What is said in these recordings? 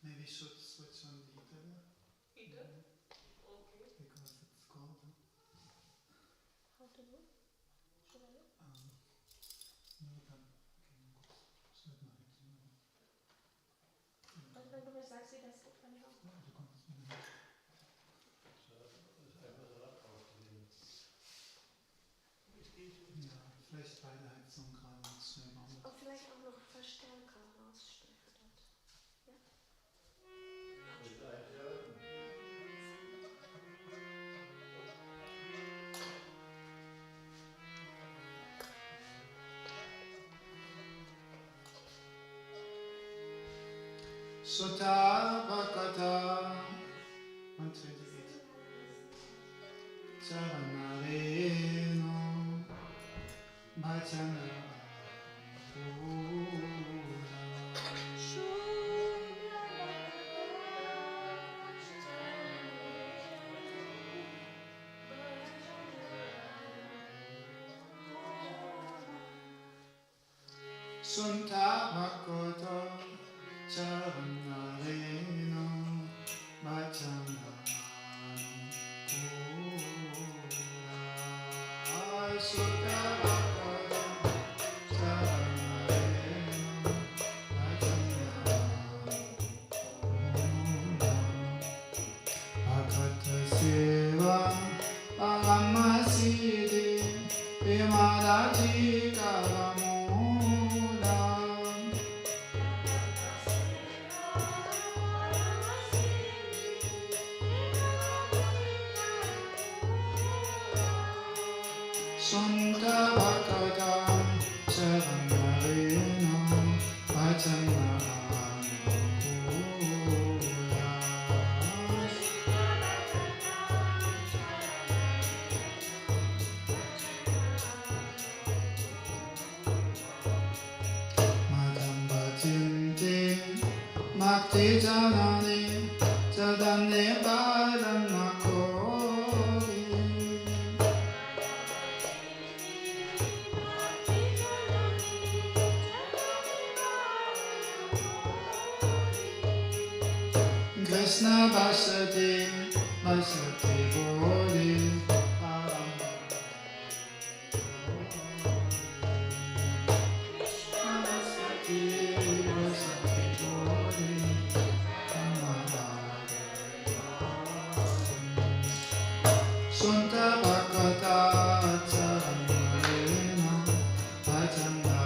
Maybe should switch on the heater there. Heater? Okay. Because it's cold. How to do? Should I do? Nur dann. Okay, gut. Schalt mal halt. Und wenn du mir sagst, wie das geht, kann ich auch. Ja, du kommst wieder mit. Ja, vielleicht bei der Heizung gerade nichts schnell machen. Und vielleicht auch noch Verstärker raussteckt. Ja? Sutta Bhagavata 128. Charanareno Bhajana Sutta Bhagavata Charanareno Bhajana Krishna Vasati Vasati Bodhi Krishna Vasati Vasati Bodhi Sunta Bhagavata Charanarena Bhajana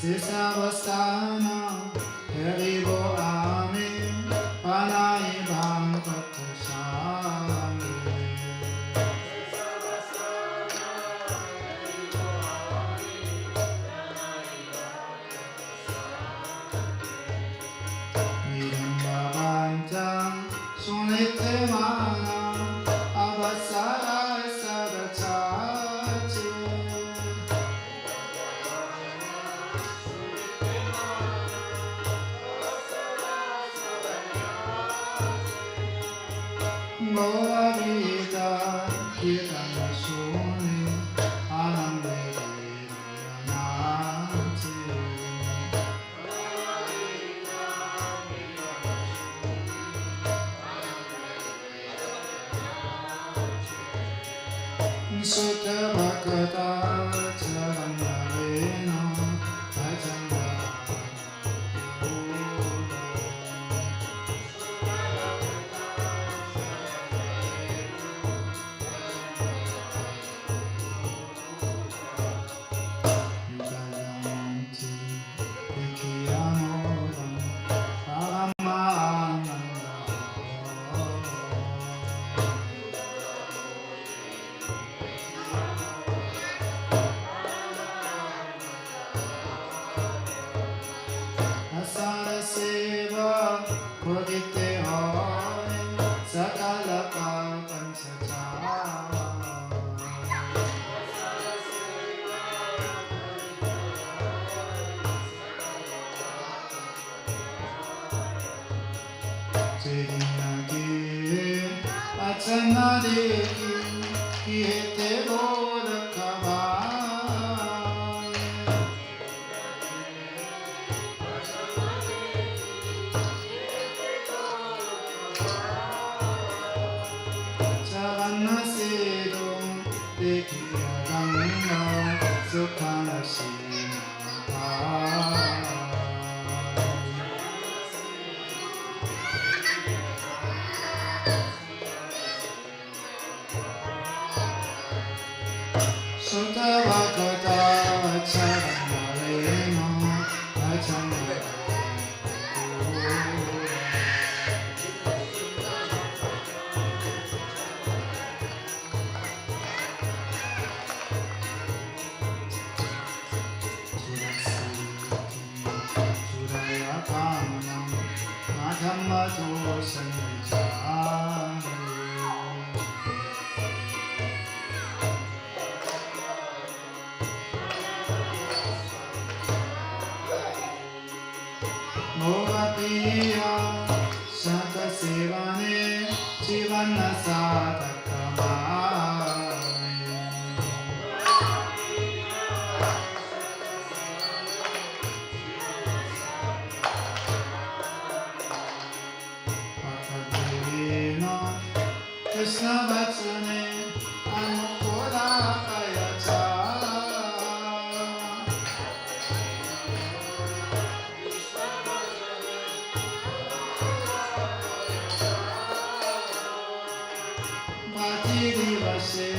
Seva-Ashram, Haribo Amen, Panai Bhagavata Swami. Vidambhavanta Sunitemana, Avasara Sadachachi. Goa Vita Kirtana Suni Anande Nati Sutta Bhagavata Charanarena Bhajana Asara Seva Kodite Hoy Sakalaka Panchachara Chedinagi Achanadeki Kihete Bodhakavai Charanasido Dekiyaganga Sukhanashima Sutta Bhagavata Charanarena Bhajana Suraya Kamanam Madhammato Sanvichari Bhaktiya Santa Sevane Jivana Sadhakamari Bhaktivino Krishna Vachane Anukoda Kayacha Bhati Divase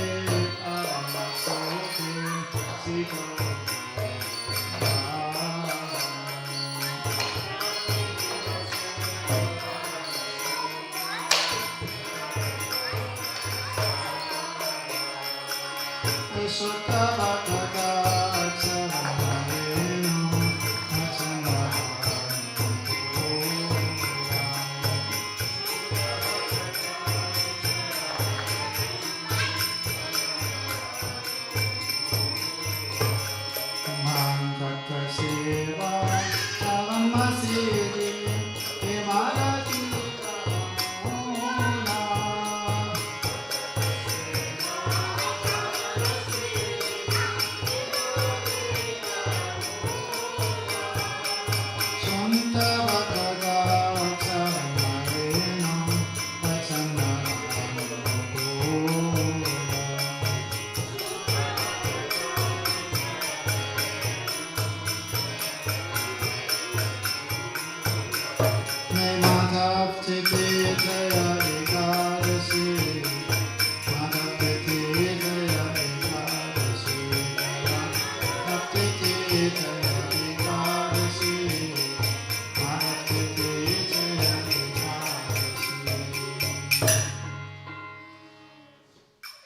Aramasoke Siko Sutta Bhattaka Acharayeno Mangaka Seva Avamasiri Evarajita Mola Santa Bhakata Acharayeno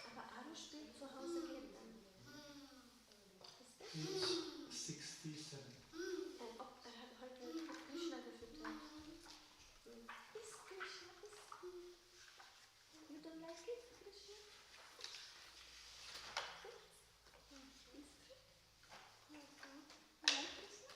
Aber Aluspät zu Hause geht dann. Ist das? 67. Ob er hat heute Krishna gefüttert. Ist Krishna, ist. You don't like it, Krishna? Ist it? You like Krishna?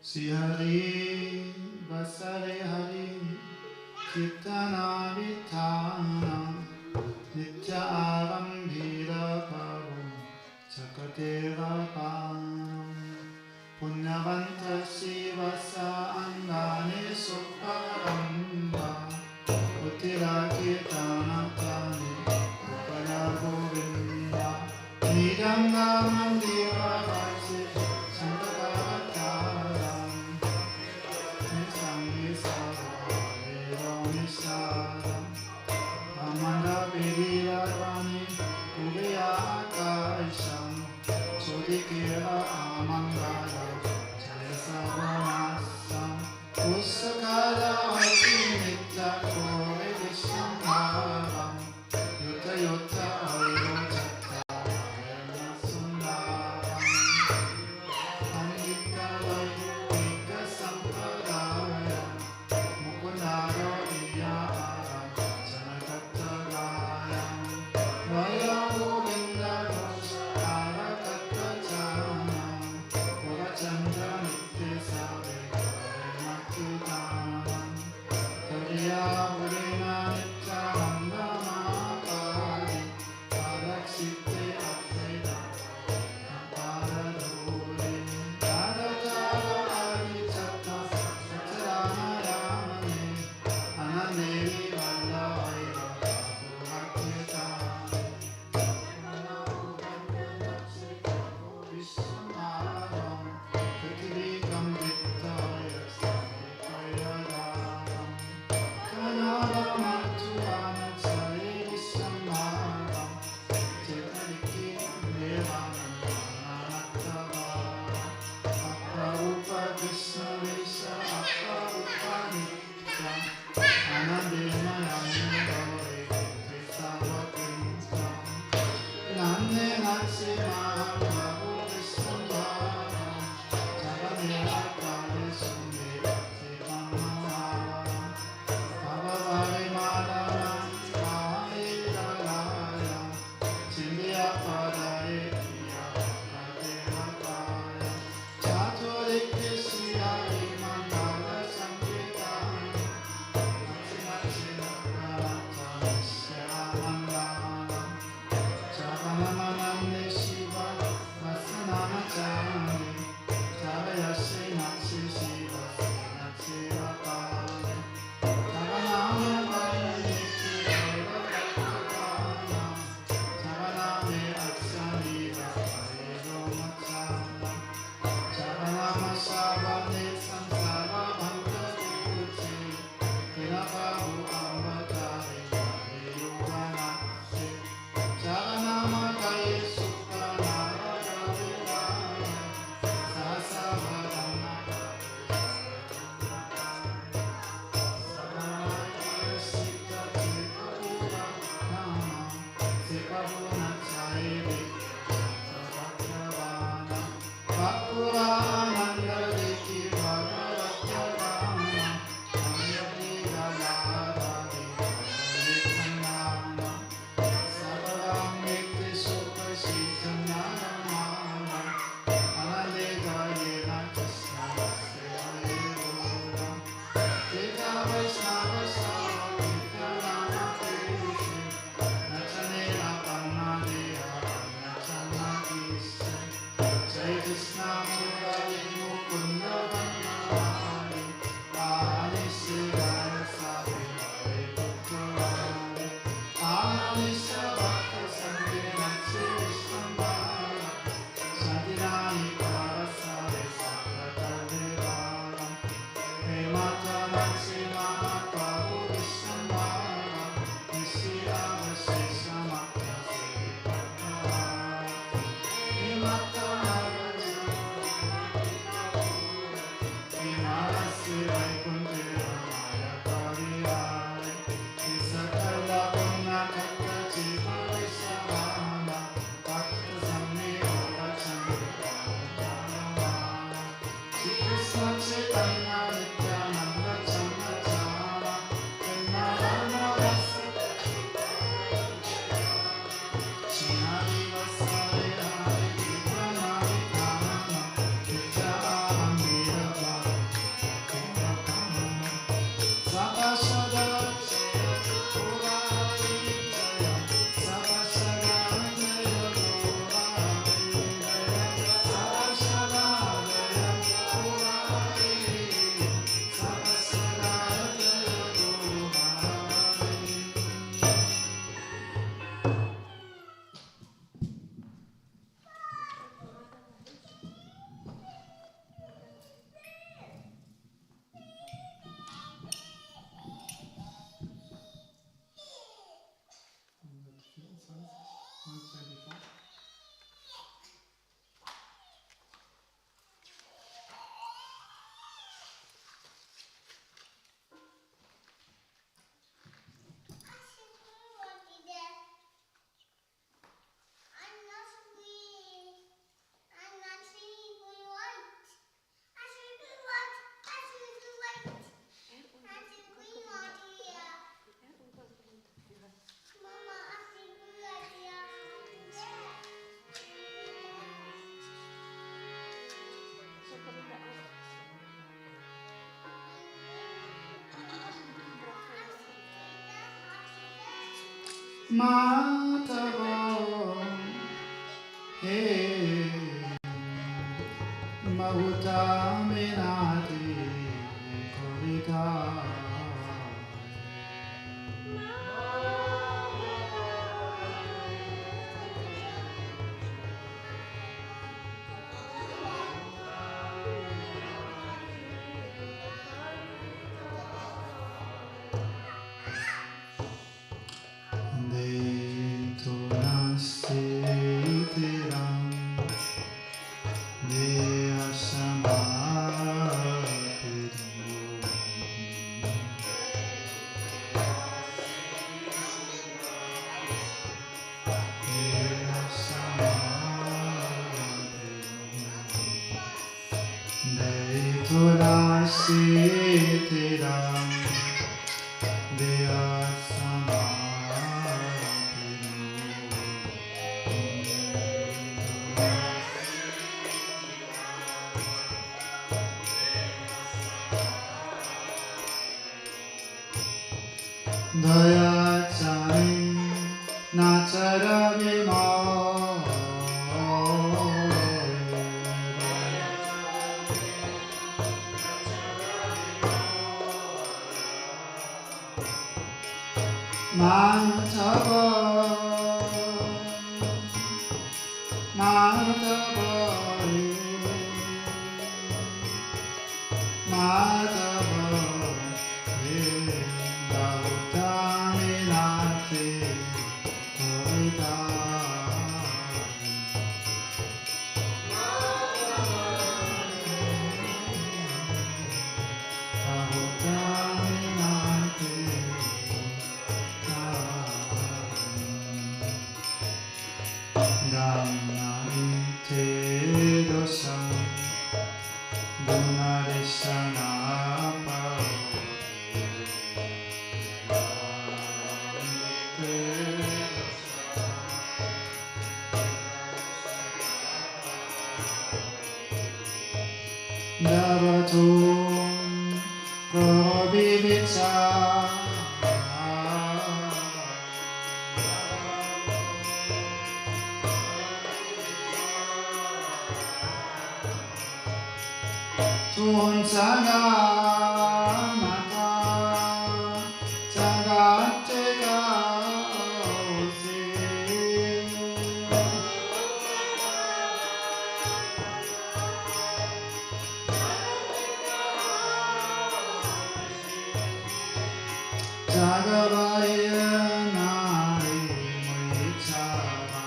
Sri Hari Vasare Hari Kirtana Vitana Nitya Arambhira Pavu Chakateva Panam Punyavanta Sivasa Angane Suparamba Uttira Kirtana Tani Upaya Govinda Nidanga Mandira Vase Santakavatara Nisangi Savadeva Nisara Amanda Pirira Vani Ubaya Kaisham Sodikira Amangala Jaya Matavo He Mahuta Minati Kovita Daya Chani Nachara Vimo Matava Matava Davatum Prabhivicha Tun Saga Mata Sagatega Jagavaya Nari Moichava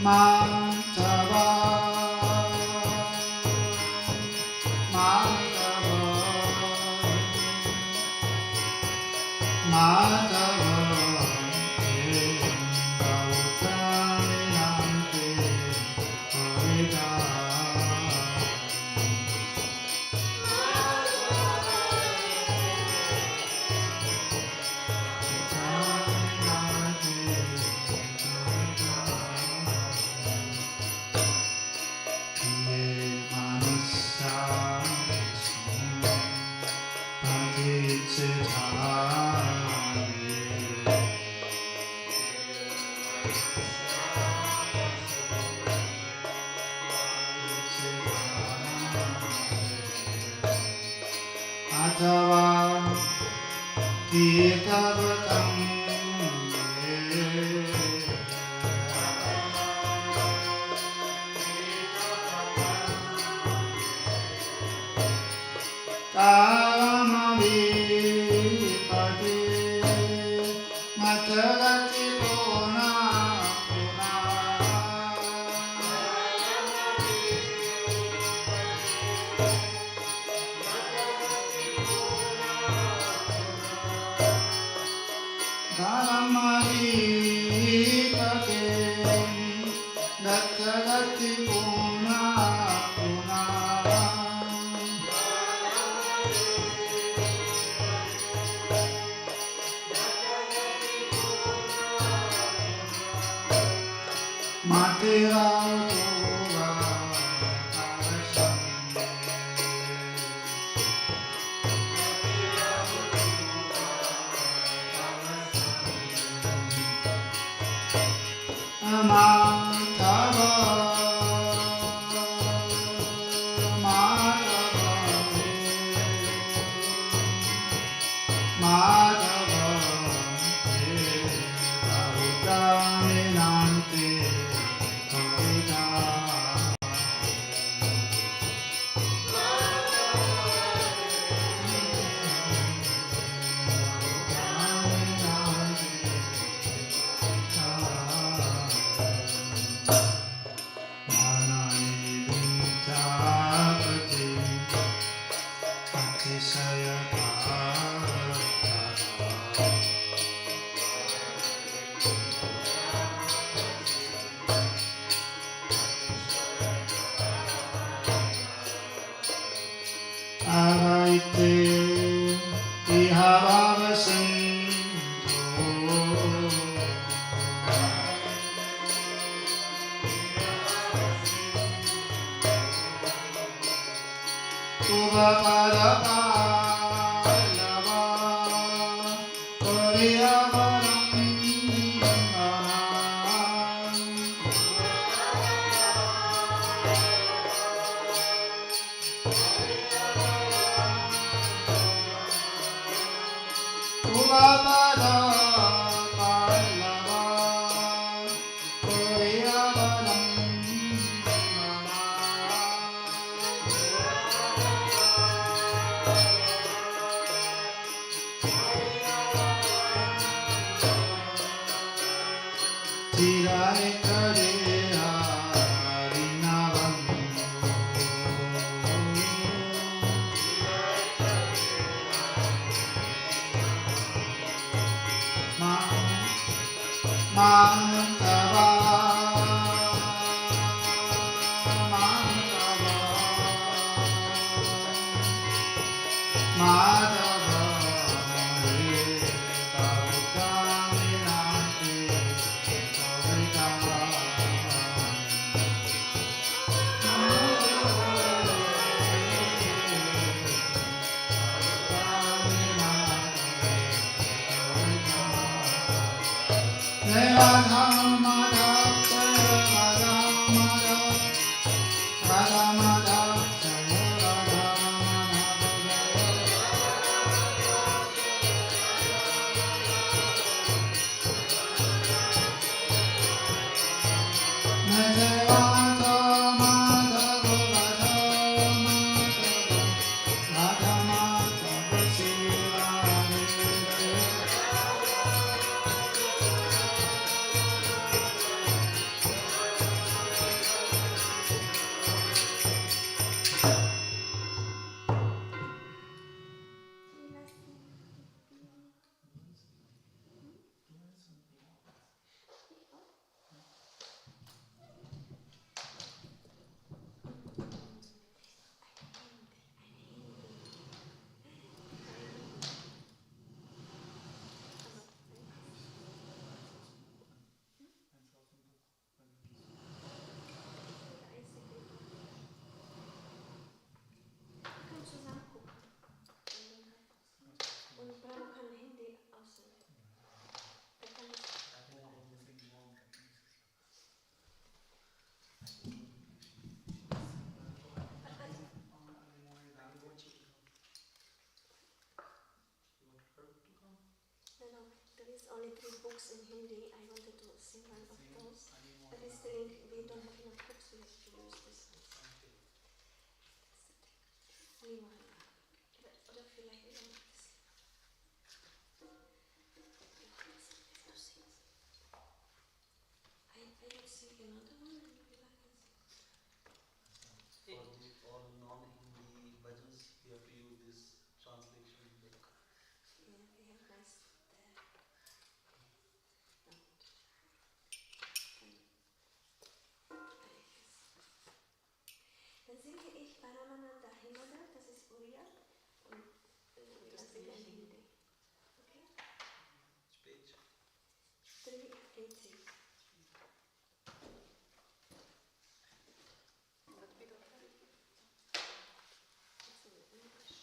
Mantava Mantava Mantava Bhagavatam Kalamavipati Matagati Puna Puna Kalamavipati Matagati Puna Puna Matira Tura Matava Madhava Dominante Kavita Araite there is only 3 books in Hindi. I wanted to see one of those. But we still we don't have enough books. We have to use this one. Only one. But what if you like it like this? I don't see another one. Maybe I can see. For all non-Hindi bhajans, you have to use this translation book. Yeah, we have nice there. Dann singe ich Paramananda Himada, das ist Uriya, und das singe ich in Hindi. Okay? Which page? 380. But we don't have it. It's in English.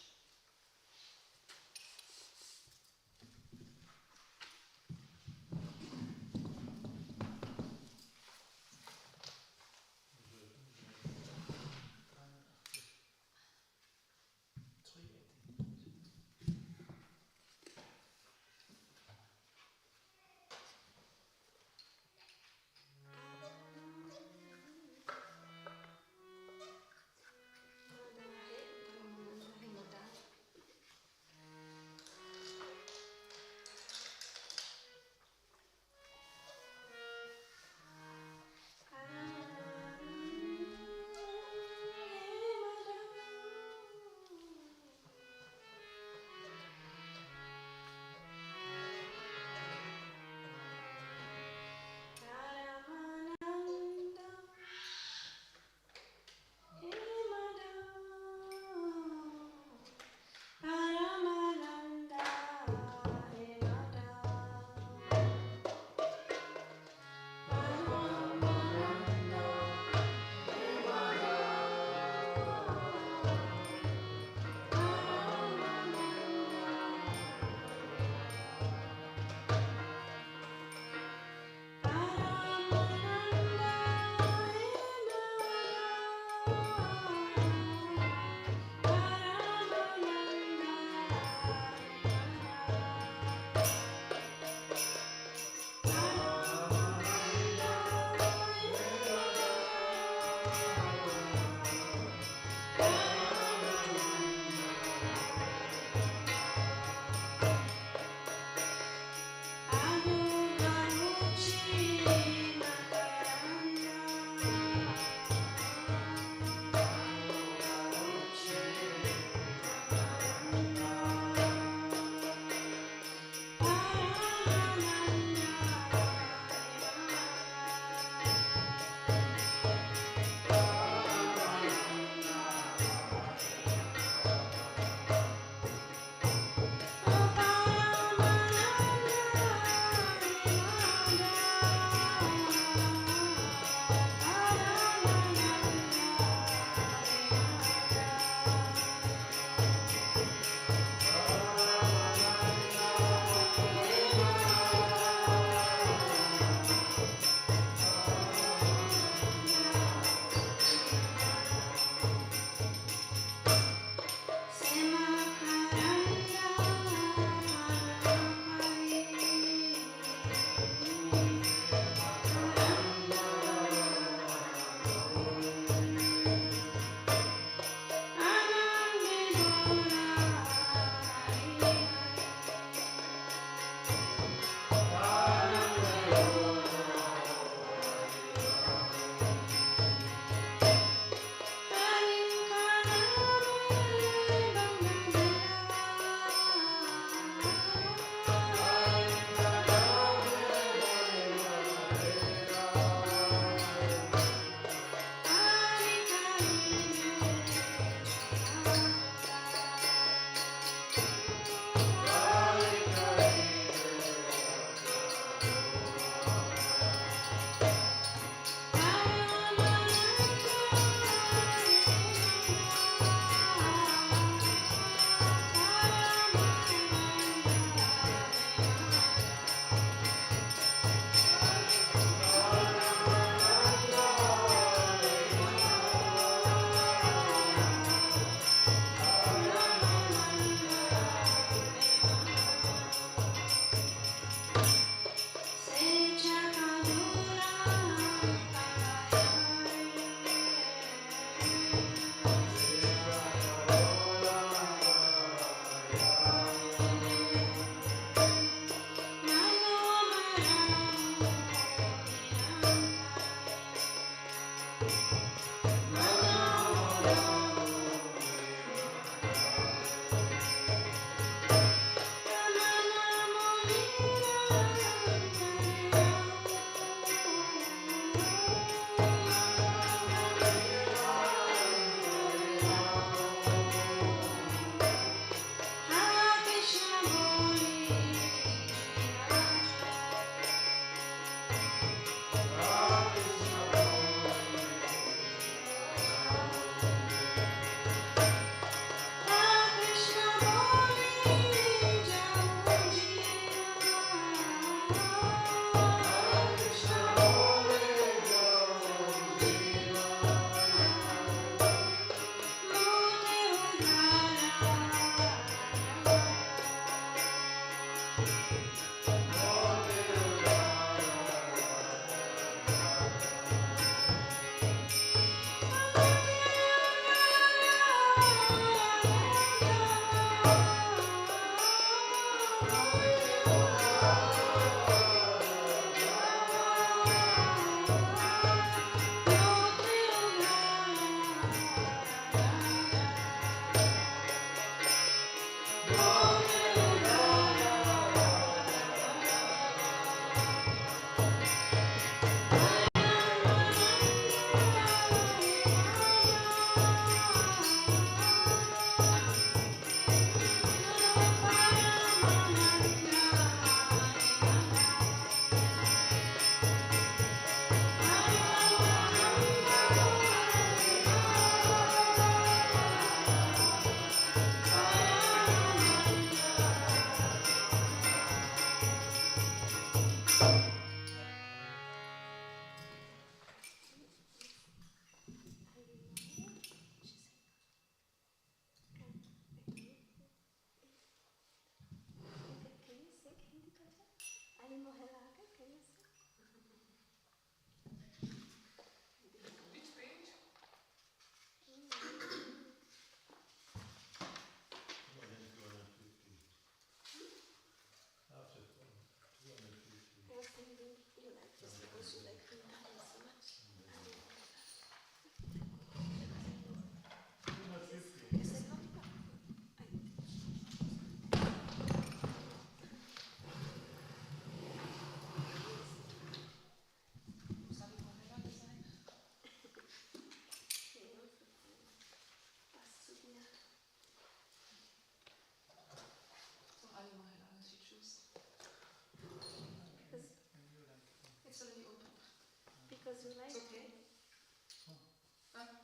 Because you like It's okay. it.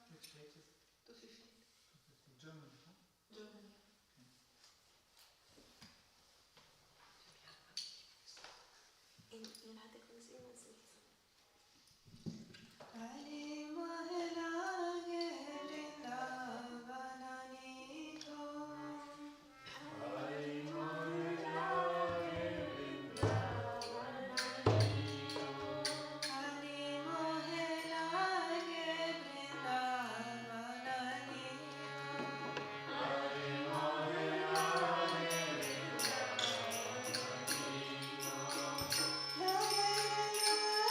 Which page is it? 250. 250. German, huh? German. In Radhe come si chiama senza. La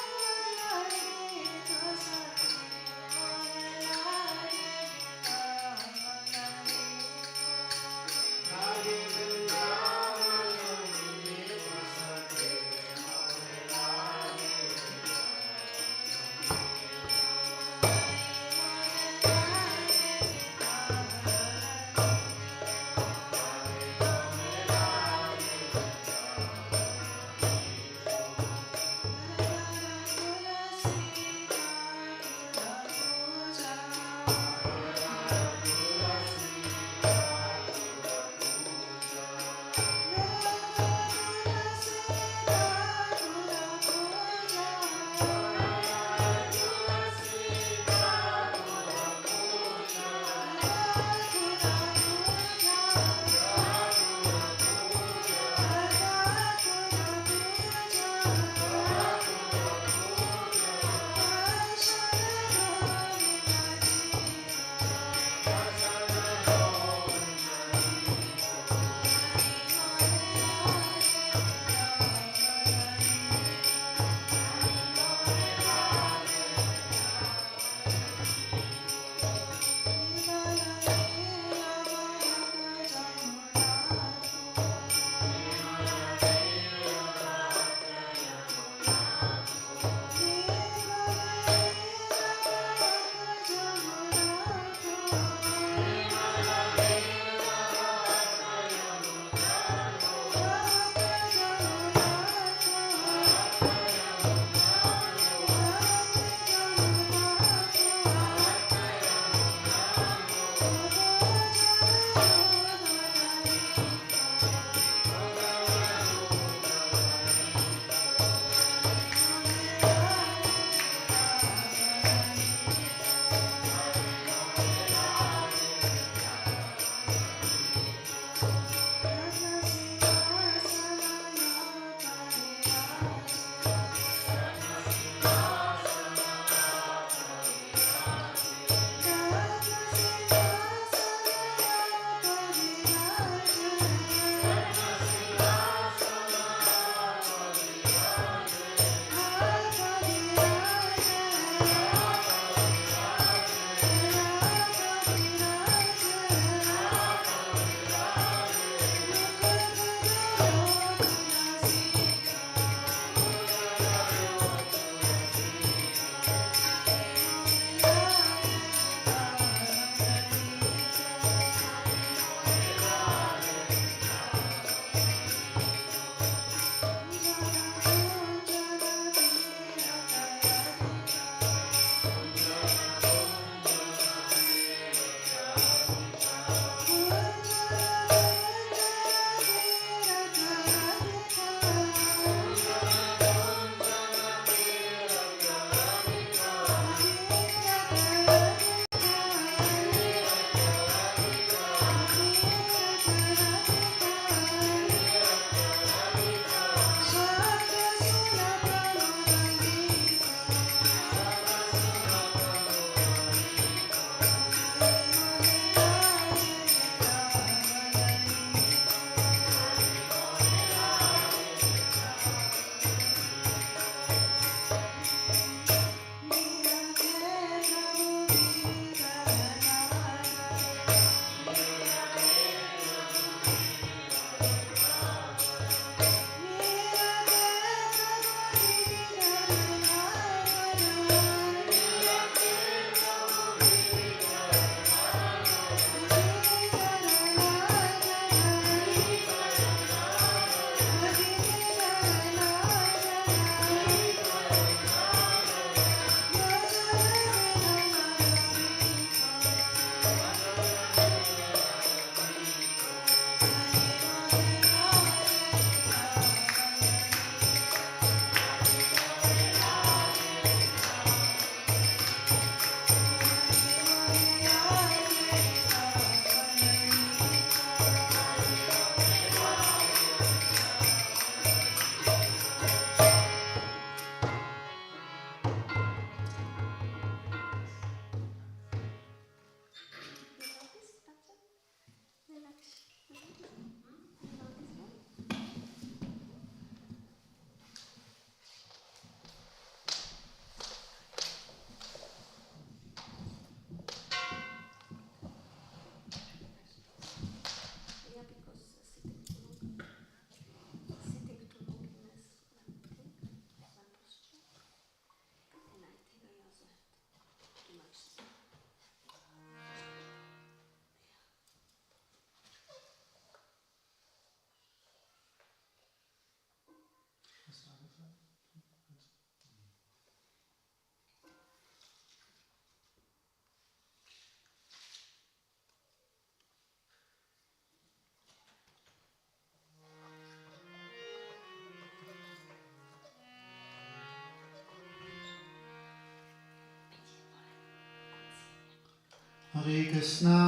Hare Krishna,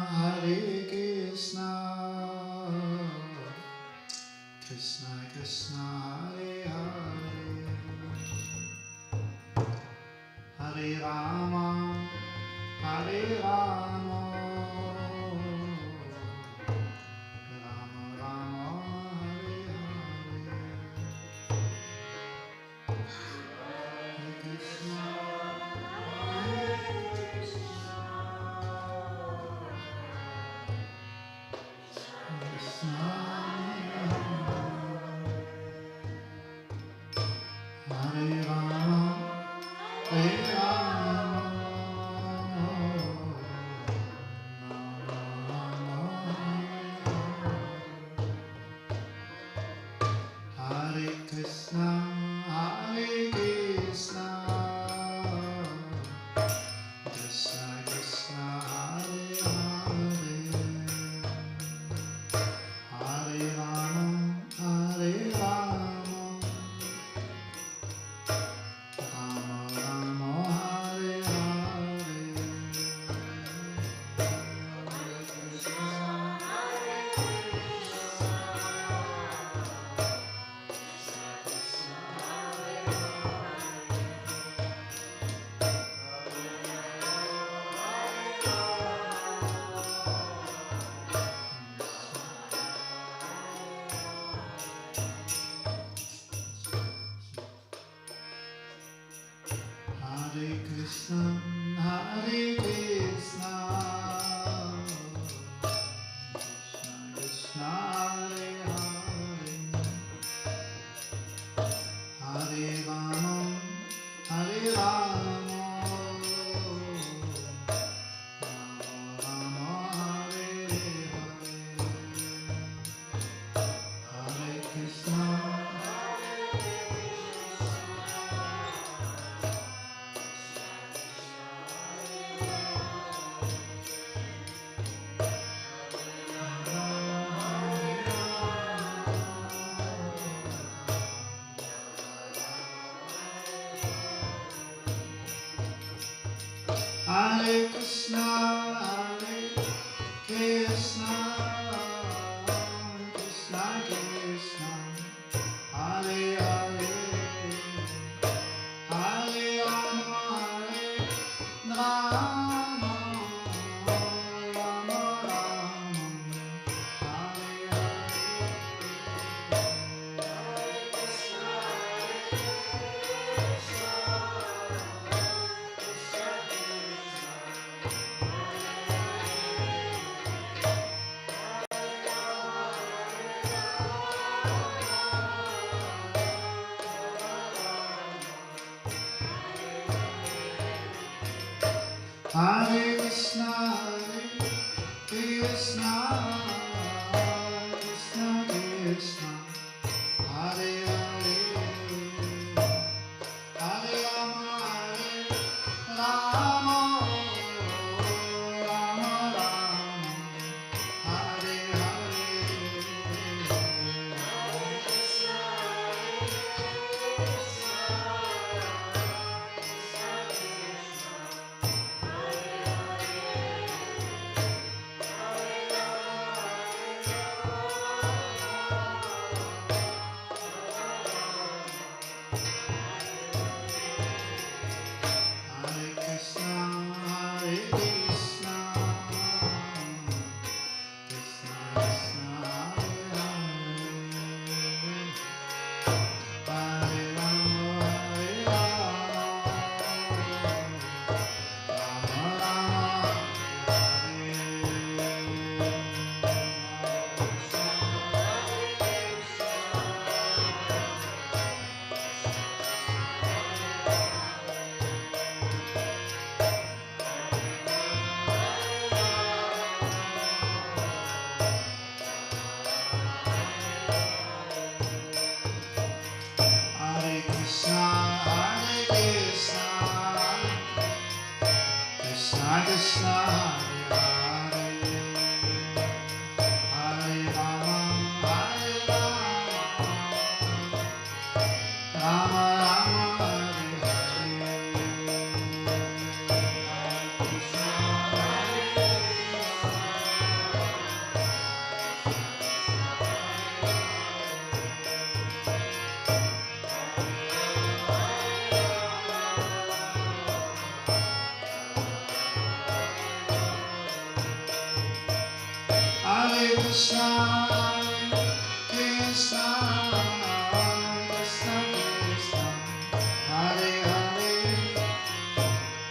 Hare Krishna, Krishna Krishna, Hare Hare, Hare Rama, Hare Rama, Rama Rama, Hare Hare, Hare Krishna, Hare Krishna, Krishna, Hare Rama, Hare Rama, Hare Krishna, Hare Krishna, Krishna Krishna, Hare Hare, Hare Rama, Hare Rama, Rama Rama, Hare Hare, Hare Krishna, Hare Krishna, Hare Krishna, Hare Krishna, Krishna Krishna, Hare Hare, Hare Rama, Hare Rama, Rama Rama, Hare Hare, Hare Krishna, Hare Krishna, Hare Krishna, Krishna Krishna, Hare Hare, Hare Rama, Hare Rama, Rama Rama, Hare Hare Krishna, Hare Krishna, Krishna Krishna, Hare Hare, Hare Rama, Hare Rama, Rama Rama, Hare Hare, Hare Krishna, Hare Krishna, Hare Krishna, Krishna Krishna, Hare Hare, Hare Rama, Hare Rama, Rama Rama, Hare Hare. Krishna, Hare Krishna, Krishna Krishna, Hare Hare, Hare Rama, Hare Rama, Rama Rama, Hare Hare, Hare Krishna, Hare Hare Krishna, Krishna, Krishna Krishna, Hare Hare,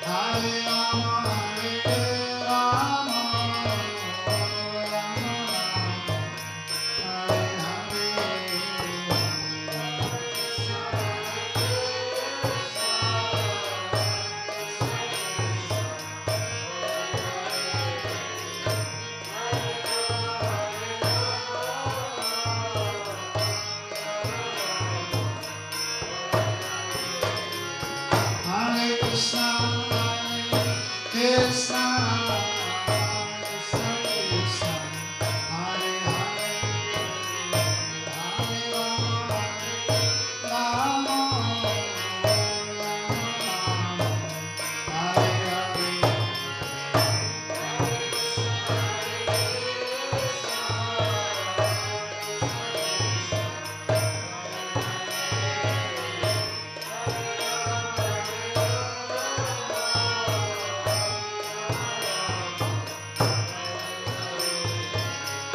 Hare Rama, Hare Rama, Rama Rama, Hare Hare Krishna, Krishna, Krishna Krishna, Hare Hare, Hare Rama, Rama, Rama, Hare Hare.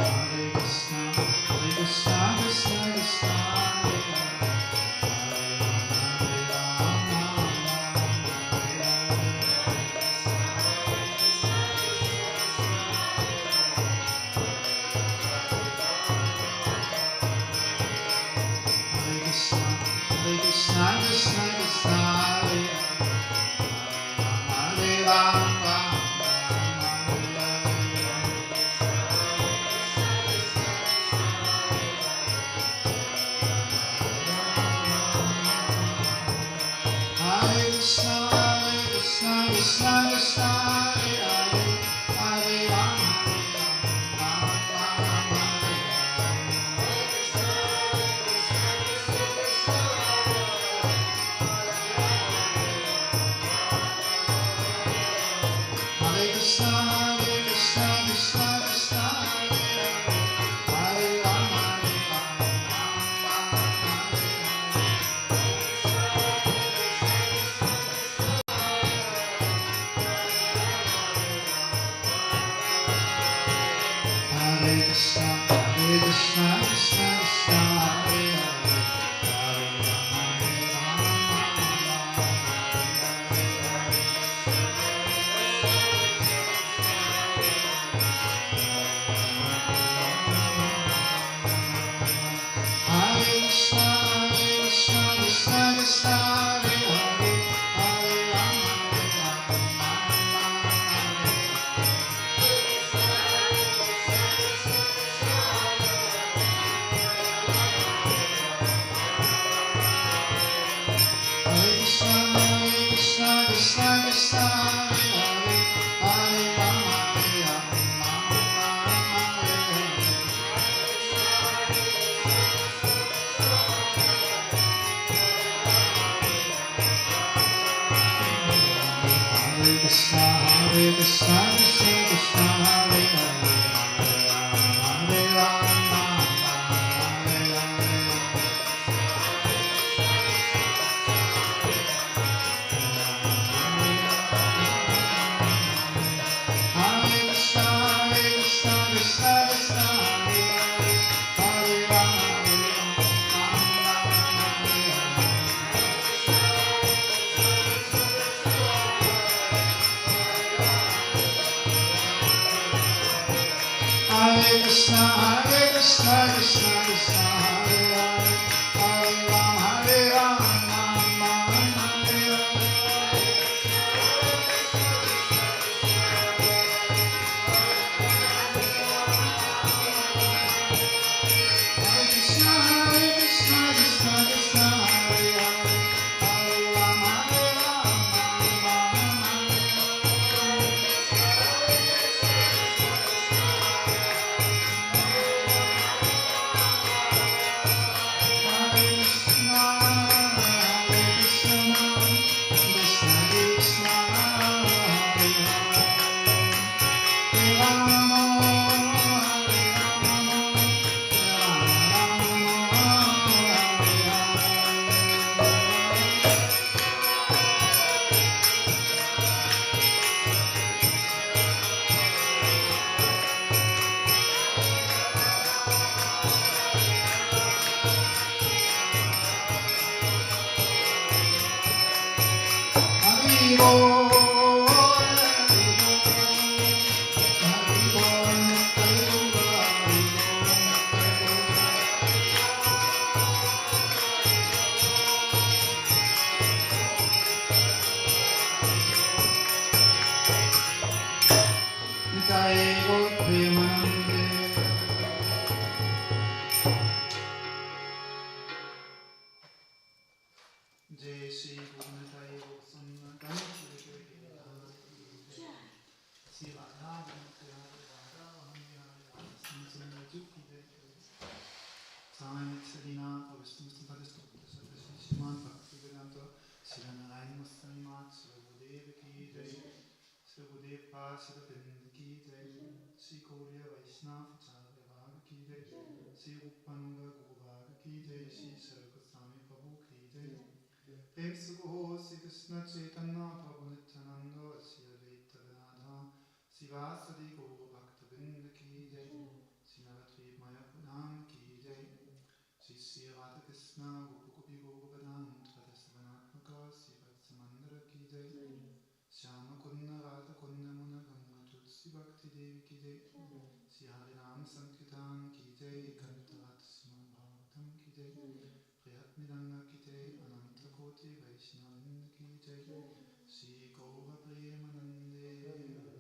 Hare Krishna, Krishna Krishna, Hare Hare, Hare Rama, Hare Hare Krishna, Krishna Krishna, Hare Hare, Hare Rama, Hare Krishna, Krishna Krishna, Hare Hare, Hare Rama, Rama Rama, Hare Hare Krishna, Krishna Krishna, Hare Hare, Hare Rama, Rama Rama, Hare Krishna, Krishna Krishna, Hare Hare, Hare Rama, Rama Rama, Hare Krishna, Krishna Krishna, Hare Hare, Hare Rama, Rama Rama, Hare Krishna, Krishna Krishna, Hare Hare, Hare Rama, Rama Rama, Hare Hare Krishna, Krishna Krishna, Hare Hare, Hare Rama, Hare Rama, Hare Krishna, Krishna Krishna, Hare Hare, Hare Rama, Rama Rama, Hare Krishna, Krishna Krishna, Hare Hare, Hare Rama, Rama Rama, Hare Hare Krishna, Krishna Krishna, Hare Hare, Jai Shri गुरुनिताई Goswami Seva-Ashram Srimad Bhagavatam Srimad Srimad Srimad ki jai Sri Gurudev Pa Sri Govind ki jai Sri Gaudiya Vaishnava Acharya Bhag ki jai Sri Rupanuga Guru ki jai Sri Sarvaswami Prabhu ki jai Prem Se Guru Sri Krishna Chaitanya Prabhu Nityananda Sri Advaita Gadadhar Sivasadi Guru Bhaktavinda ki jai Sri Navadvip Maya Pranam ki jai Sri Sri Radha Krishna Gopi Gopi Govardhan Radha Savanatmaka Sri Vatsamandara ki jai Shyama Kunda Radha Kunda Muna Ganga Tulsi Bhakti Devi ki jai Sri Harinam Sankirtan ki jai Kantarat Srimad Bhagavatam ki jai Prihat Midanga ki jai Ananta Koti Vaishnavinda ki jai Sri Gaura Premanande Hare Hare.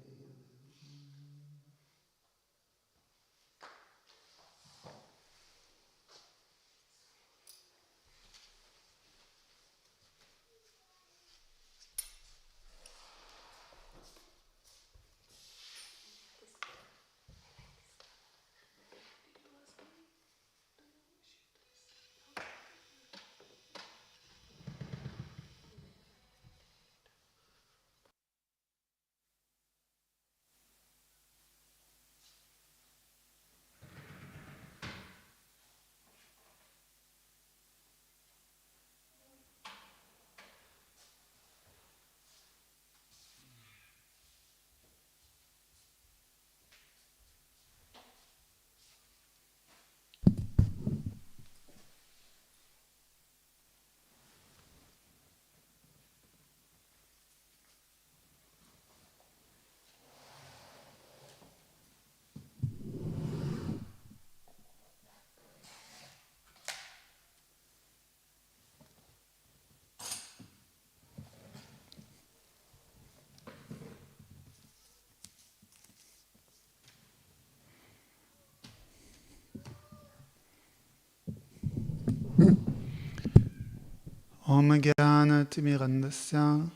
Om Jnana Timirandasya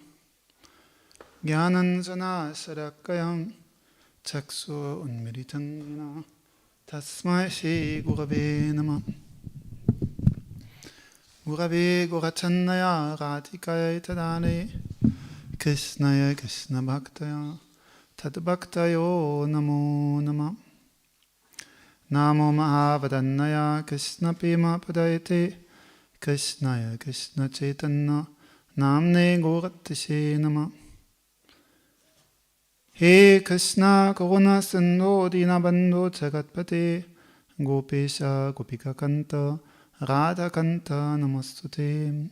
Jnananjana Sadakayam Chaksu Unmiritam Tasmai Shri Gurave Namah Gurave Gurachandaya Radhikaya Tadane Krishnaya Krishna Bhaktaya Tadbhaktayo Namo Namah Namo Mahavadannaya Krishna Pema Padayate Krishnaya Krishna Chaitanya Namne Gauratishe Namah He Krishna Karuna Sindhu Dinabandhu Jagatpate Gopesha Gopika Kanta Radha Kanta Namostute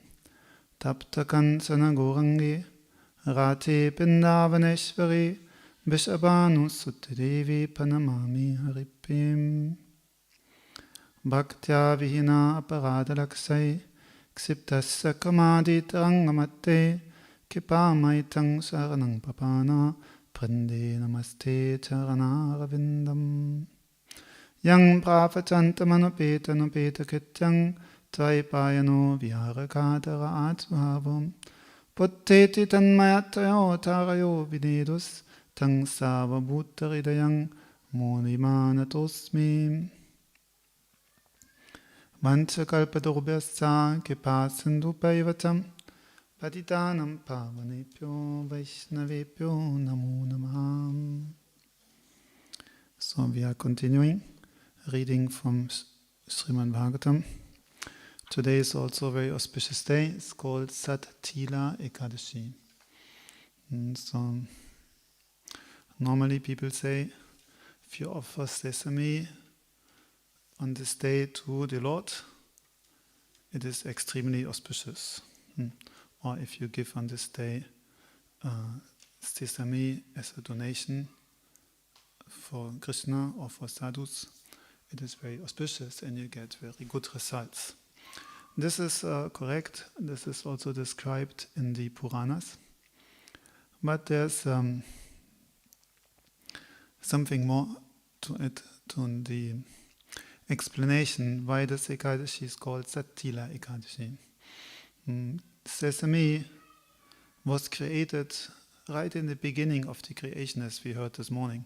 Tapta Kansana Gourangi Rate Pindavaneshwari Vishabhanu Suttedevi Panamami Haripim Bhaktya Vihina Aparadalaksai Ksiptasya Kamaditarangamate Kipamaitang Saranang Papana Prande Namaste Charanaravindam Yang Prapachantamanupeta Kityang Tvaipayano Viharakadara Atsuhavam Putteti Tanmayatayo Tarayo Videdus Tang Sava Bhuttaridayang Monimanatosmi Vanchakalpadurubhyascha Kipasindupaivatam Patitanam Pavanepyo Vaishnavepyo Namo Namah. So we are continuing reading from Srimad Bhagavatam. Today is also a very auspicious day. It's called Sat-Tila Ekadashi. And so normally people say if you offer sesame on this day to the Lord, it is extremely auspicious. Or if you give on this day sesame as a donation for Krishna or for sadhus, it is very auspicious and you get very good results. This is correct. This is also described in the Puranas. But there's something more to it, to the explanation why this Ekadashi is called Sattila Ekadashi. Sesame was created right in the beginning of the creation, as we heard this morning.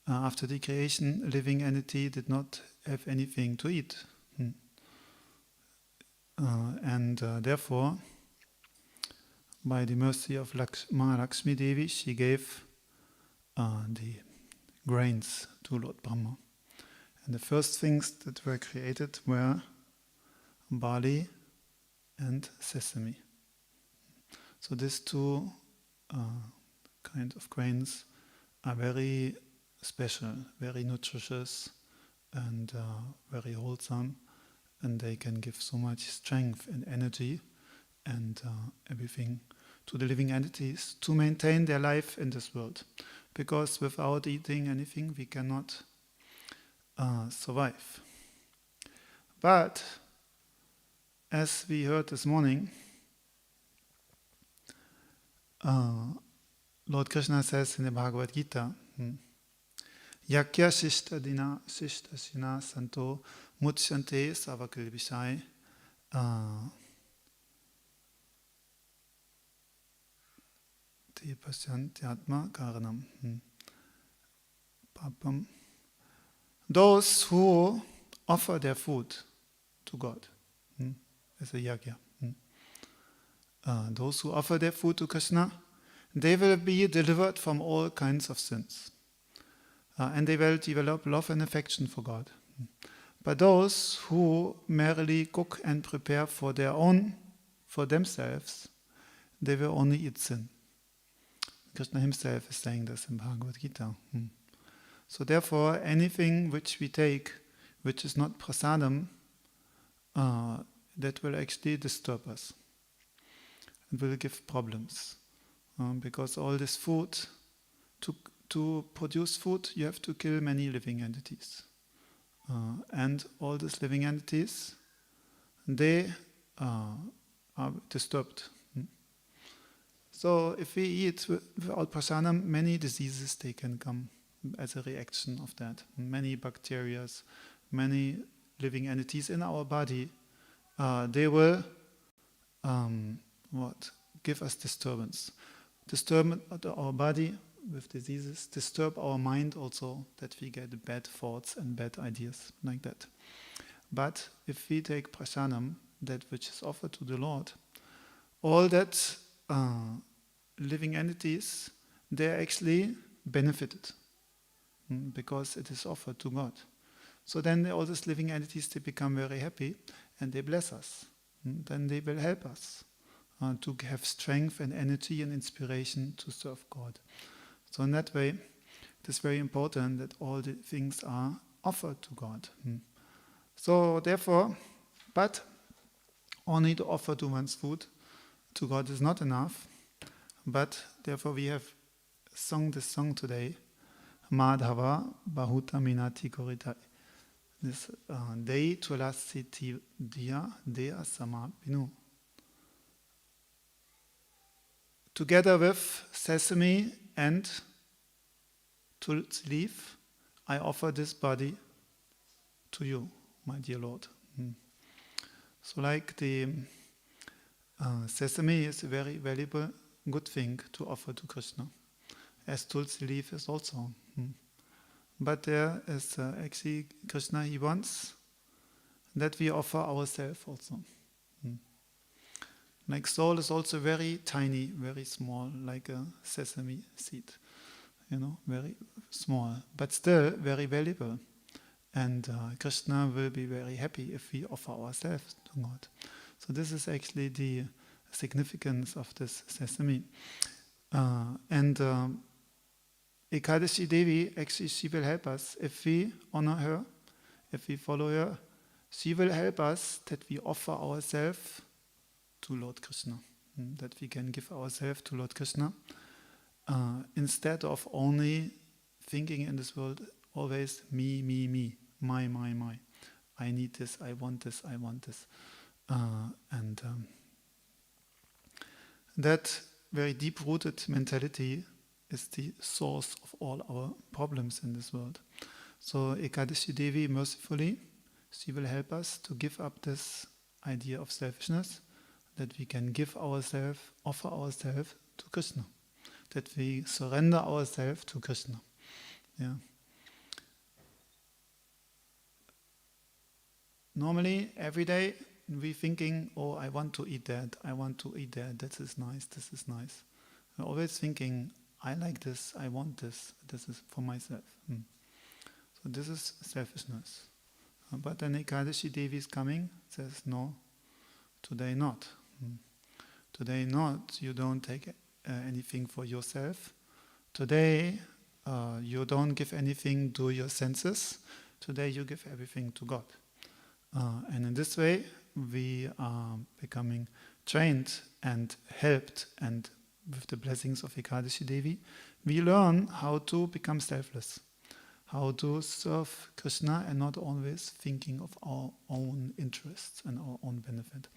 After the creation, a living entity did not have anything to eat. Therefore, by the mercy of Mahalakshmi Devi, she gave the grains to Lord Brahma. And the first things that were created were barley and sesame. So these two kind of grains are very special, very nutritious, and very wholesome, and they can give so much strength and energy and everything to the living entities to maintain their life in this world. Because without eating anything, we cannot survive. But, as we heard this morning, Lord Krishna says in the Bhagavad Gita, Yakya Shishta Dina Shishta Shina Santo Muchyante Savakil Vishai Te Pasyantyatma Karanam. Papam. Those who offer their food to God as a yagya. Those who offer their food to Krishna, they will be delivered from all kinds of sins. And they will develop love and affection for God. But those who merely cook and prepare for themselves, they will only eat sin. Krishna himself is saying this in Bhagavad Gita. So therefore, anything which we take, which is not prasadam, that will actually disturb us. It will give problems. Because all this food, to produce food, you have to kill many living entities. And all these living entities, they are disturbed. So if we eat without prasadam, many diseases, they can come as a reaction of that. Many bacteria, many living entities in our body, they will give us disturbance. Disturb our body with diseases, disturb our mind also, that we get bad thoughts and bad ideas, like that. But if we take prasadam, that which is offered to the Lord, all that living entities, they are actually benefited because it is offered to God. So then all these living entities, they become very happy and they bless us. Then they will help us to have strength and energy and inspiration to serve God. So in that way, it is very important that all the things are offered to God. So therefore, but only to offer to one's food to God is not enough. But therefore we have sung this song today, Madhava Bahuta Minati Koritai. This Dei Tulasiti Dia Dea Sama Binu. Together with sesame and tulsi leaf, I offer this body to you, my dear Lord. So like the sesame is a very valuable, good thing to offer to Krishna, as tulsi leaf is also. But there is actually Krishna, he wants that we offer ourselves also. Like soul is also very tiny, very small, like a sesame seed. Very small, but still very valuable. And Krishna will be very happy if we offer ourselves to God. So this is actually the significance of this sesame. Ekadashi Devi, actually she will help us if we honor her, if we follow her. She will help us that we offer ourselves to Lord Krishna. that we can give ourselves to Lord Krishna, instead of only thinking in this world always me, my. I need this, I want this. That very deep-rooted mentality is the source of all our problems in this world. So Ekadashi Devi, mercifully, she will help us to give up this idea of selfishness, that we can give ourselves, offer ourselves to Krishna, that we surrender ourselves to Krishna. Yeah. Normally, every day, we're thinking, oh, I want to eat that, this is nice. We're always thinking, I like this, I want this is for myself. So this is selfishness. But then Ekadashi Devi is coming, says, no, today not. Today not, you don't take anything for yourself. Today, you don't give anything to your senses. Today you give everything to God. And in this way, we are becoming trained and helped, and with the blessings of Ekadashi Devi, we learn how to become selfless, how to serve Krishna and not always thinking of our own interests and our own benefit.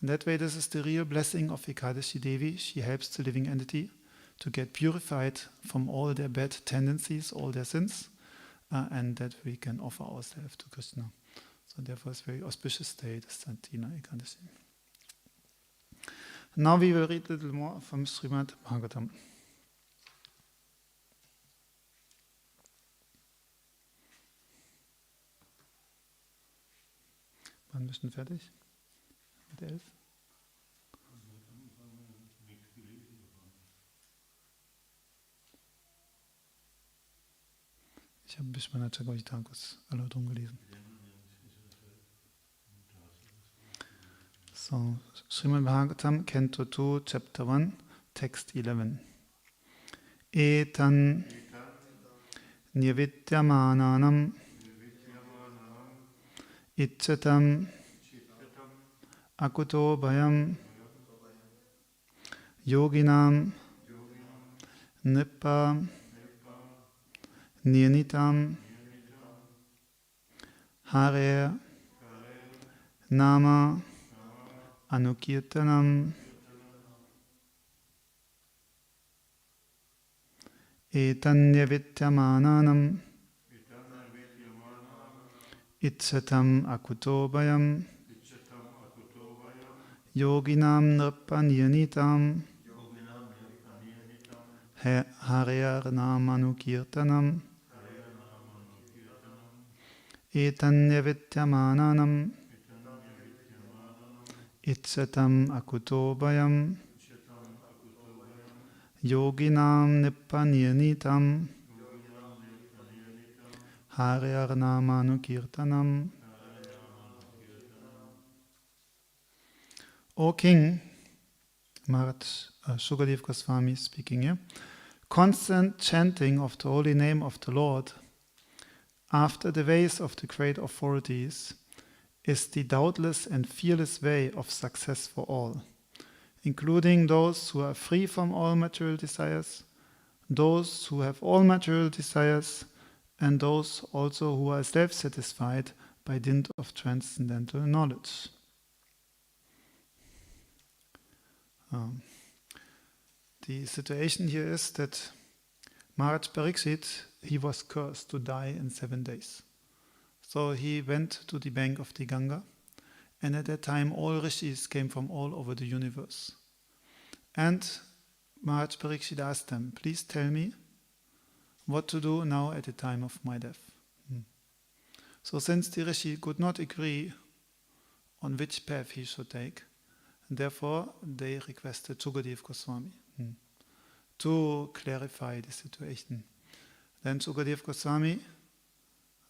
And that way, this is the real blessing of Ekadashi Devi. She helps the living entity to get purified from all their bad tendencies, all their sins, and that we can offer ourselves to Krishna. So therefore, it's a very auspicious day, the Santina Ekadashi. Now we will read a little more from Srimad Bhagavatam. Wann bist du fertig? Mit 11? Ich habe Bhishmana Chagoitakus Erläuterung gelesen. So, Srimad Bhagavatam, Canto 2, Chapter 1, Text 11. Etan nivityamananam Ichchatam akuto bhayam yoginam nippa nirnitam hare nama anukirtanam etanyavityamananam Ichchatam akuto bhayam yoginam nirpanirnitam harayarnamanukirtanam etanyavityamananam Ichchatam akuto bhayam yoginam nirpanirnitam Harayarnamanukirtanam. O King, Maharaj Shukadev Goswami speaking here, constant chanting of the holy name of the Lord after the ways of the great authorities is the doubtless and fearless way of success for all, including those who are free from all material desires, those who have all material desires, and those also who are self-satisfied by dint of transcendental knowledge. The situation here is that Maharaj Parikshit, he was cursed to die in 7 days. So he went to the bank of the Ganga, and at that time all rishis came from all over the universe. And Maharaj Parikshit asked them, please tell me what to do now at the time of my death. So since the rishi could not agree on which path he should take, therefore they requested Shukadev Goswami to clarify the situation. Then Shukadev Goswami,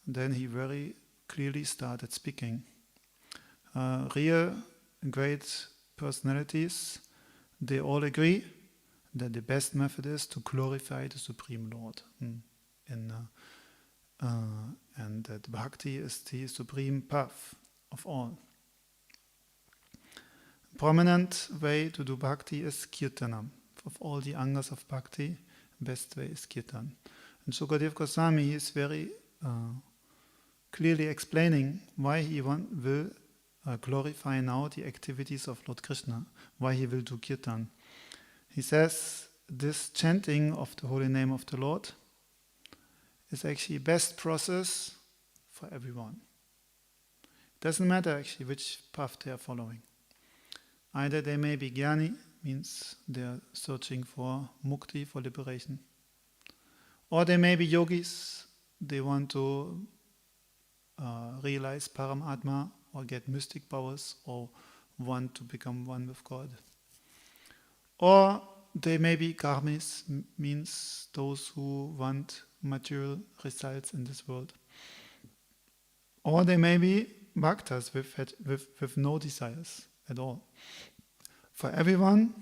then he very clearly started speaking. Real great personalities, they all agree that the best method is to glorify the Supreme Lord. And that Bhakti is the supreme path of all. prominent way to do bhakti is kirtanam. Of all the angas of bhakti, best way is kirtan. And Sukadeva Goswami is very clearly explaining why he will glorify now the activities of Lord Krishna, why he will do kirtan. He says this chanting of the holy name of the Lord is actually best process for everyone. It doesn't matter actually which path they are following. Either they may be jnani, means they are searching for mukti, for liberation, or they may be yogis, they want to realize Paramatma or get mystic powers or want to become one with God. Or they may be karmis, means those who want material results in this world. Or they may be bhaktas with no desires at all. For everyone,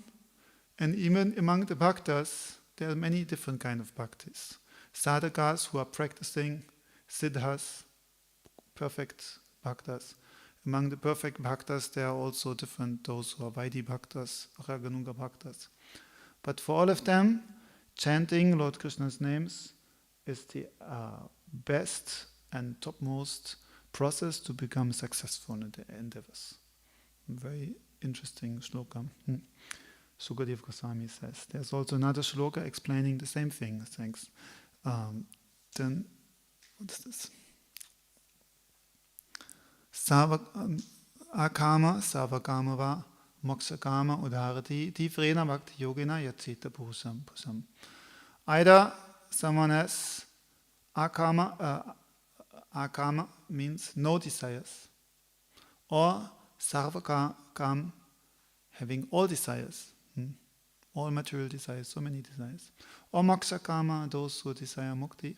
and even among the bhaktas, there are many different kinds of bhaktis. Sadhakas who are practicing, siddhas, perfect bhaktas. Among the perfect bhaktas, there are also different, those who are Vaidhi bhaktas, Raganuga bhaktas. But for all of them, chanting Lord Krishna's names is the best and topmost process to become successful in the endeavors. Very interesting shloka. Sukadeva Goswami says. There's also another shloka explaining the same thing. Thanks. Then, what is this? Akama savakama va mokshakama udharati tivrena bhakti yogina yatsita pusam. Either someone has akama means no desires, or sarvakam having all desires, all material desires, so many desires, or mokshakama, those who desire mukti.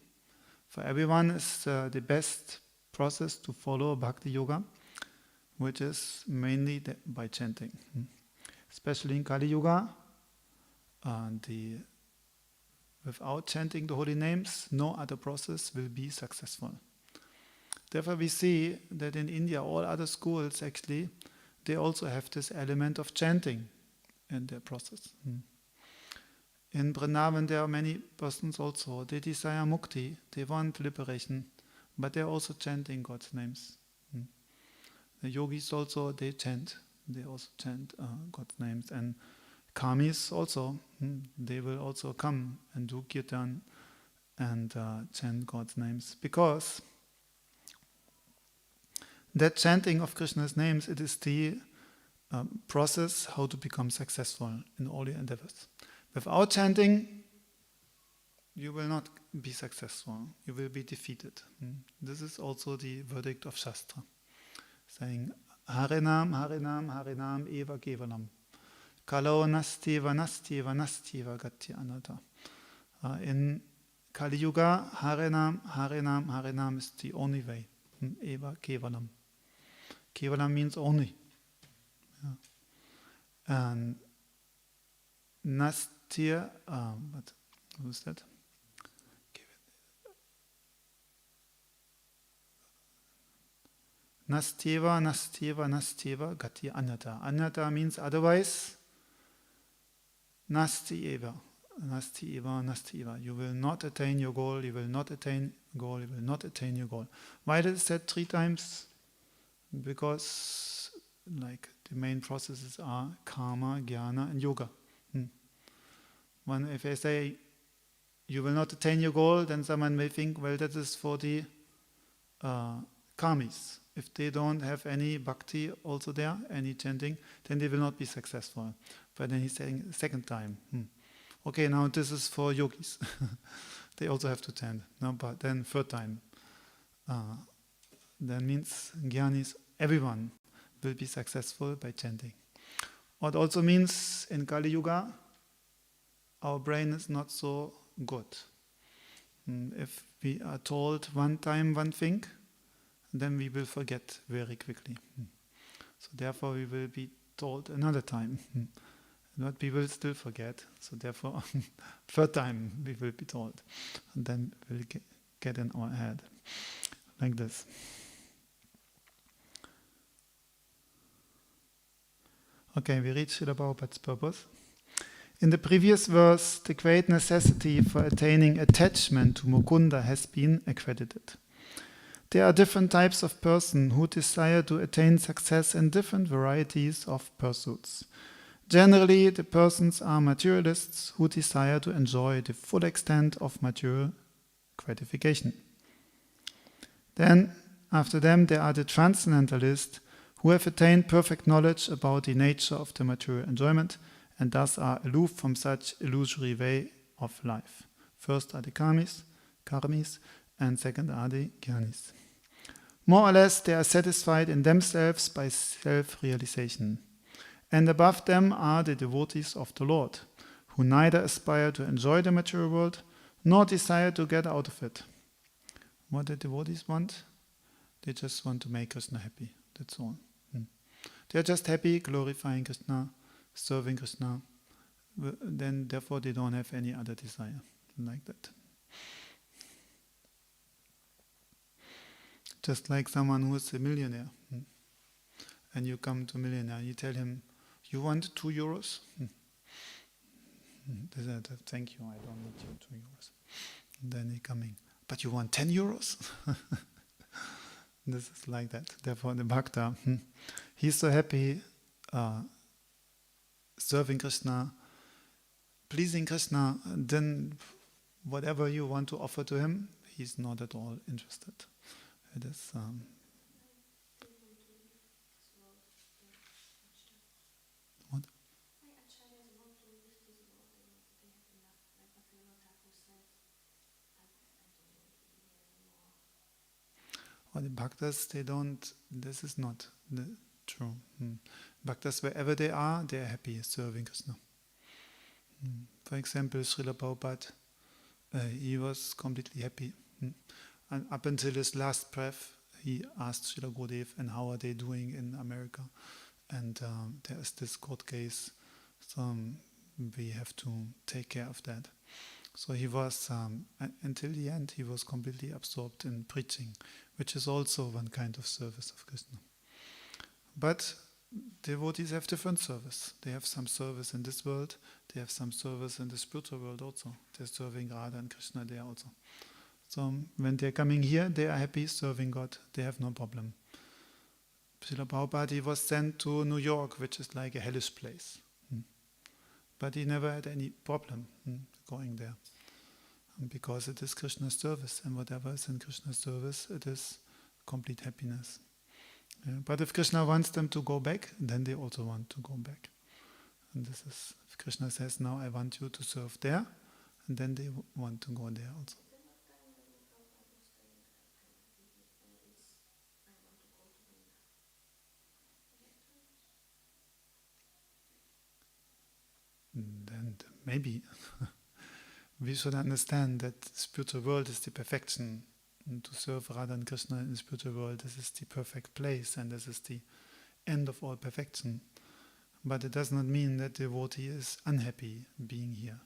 For everyone is the best process to follow bhakti yoga, which is mainly by chanting. Especially in Kali Yuga, without chanting the holy names, no other process will be successful. Therefore we see that in India, all other schools actually, they also have this element of chanting in their process. In Vrindavan there are many persons also, they desire mukti, they want liberation, but they are also chanting God's names. The yogis also, they also chant God's names. And karmis also, they will also come and do kirtan and chant God's names. Because that chanting of Krishna's names, it is the process how to become successful in all your endeavors. Without chanting, you will not be successful. You will be defeated. This is also the verdict of Shastra, saying, Harinam, Harinam, Harinam, eva kevalam. Kalo nastiva, nastiva, nastiva, gati anata. In Kali Yuga, Harinam, Harinam, Harinam is the only way. Eva kevalam. Kevalam means only. And nastir, who's that? Nastiva, nastiva, nastiva, gati anyata. Anyata means otherwise. Nasti eva. Nasti eva, nasti eva. You will not attain your goal, you will not attain goal, you will not attain your goal. Why did it said 3 times? Because like the main processes are karma, jnana and yoga. If I say you will not attain your goal, then someone may think, well, that is for the karmis. If they don't have any bhakti also there, any chanting, then they will not be successful. But then he's saying the second time, okay, now this is for yogis. They also have to chant. No, but then third time, that means jnanis, everyone will be successful by chanting. What also means in Kali Yuga, our brain is not so good. If we are told one time one thing, then we will forget very quickly. So therefore we will be told another time. But we will still forget. So therefore, third time we will be told. And then we'll get in our head. Like this. Okay, we reach Srila Prabhupada's purpose. In the previous verse, the great necessity for attaining attachment to Mukunda has been accredited. There are different types of person who desire to attain success in different varieties of pursuits. Generally, the persons are materialists who desire to enjoy the full extent of material gratification. Then, after them, there are the transcendentalists who have attained perfect knowledge about the nature of the material enjoyment and thus are aloof from such illusory way of life. First are the karmis, and second are the jnanis. More or less, they are satisfied in themselves by self-realization. And above them are the devotees of the Lord, who neither aspire to enjoy the material world, nor desire to get out of it. What the devotees want? They just want to make Krishna happy. That's all. They are just happy, glorifying Krishna, serving Krishna. Then, therefore, they don't have any other desire like that. Just like someone who is a millionaire, and you come to a millionaire, you tell him, "You want 2 euros?" They said, "Thank you, I don't need you 2 euros." And then he coming, "But you want 10 euros?" This is like that. Therefore, the bhakta, he's so happy serving Krishna, pleasing Krishna, then whatever you want to offer to him, he's not at all interested. It is what? Well, the bhaktas, they don't, this is not true. Bhaktas, wherever they are happy serving Krishna. For example, Srila Prabhupada, he was completely happy. And up until his last breath, he asked Srila Gurudev, and how are they doing in America? And there is this court case, so we have to take care of that. So he was, until the end, he was completely absorbed in preaching, which is also one kind of service of Krishna. But devotees have different service. They have some service in this world, they have some service in the spiritual world also. They're serving Radha and Krishna there also. So when they're coming here, they are happy serving God. They have no problem. Srila Prabhupada, he was sent to New York, which is like a hellish place. But he never had any problem going there. Because it is Krishna's service, and whatever is in Krishna's service, it is complete happiness. But if Krishna wants them to go back, then they also want to go back. And this is, if Krishna says, "Now I want you to serve there," and then they want to go there also. Then maybe we should understand that the spiritual world is the perfection. And to serve Radha and Krishna in the spiritual world, this is the perfect place, and this is the end of all perfection. But it does not mean that the devotee is unhappy being here.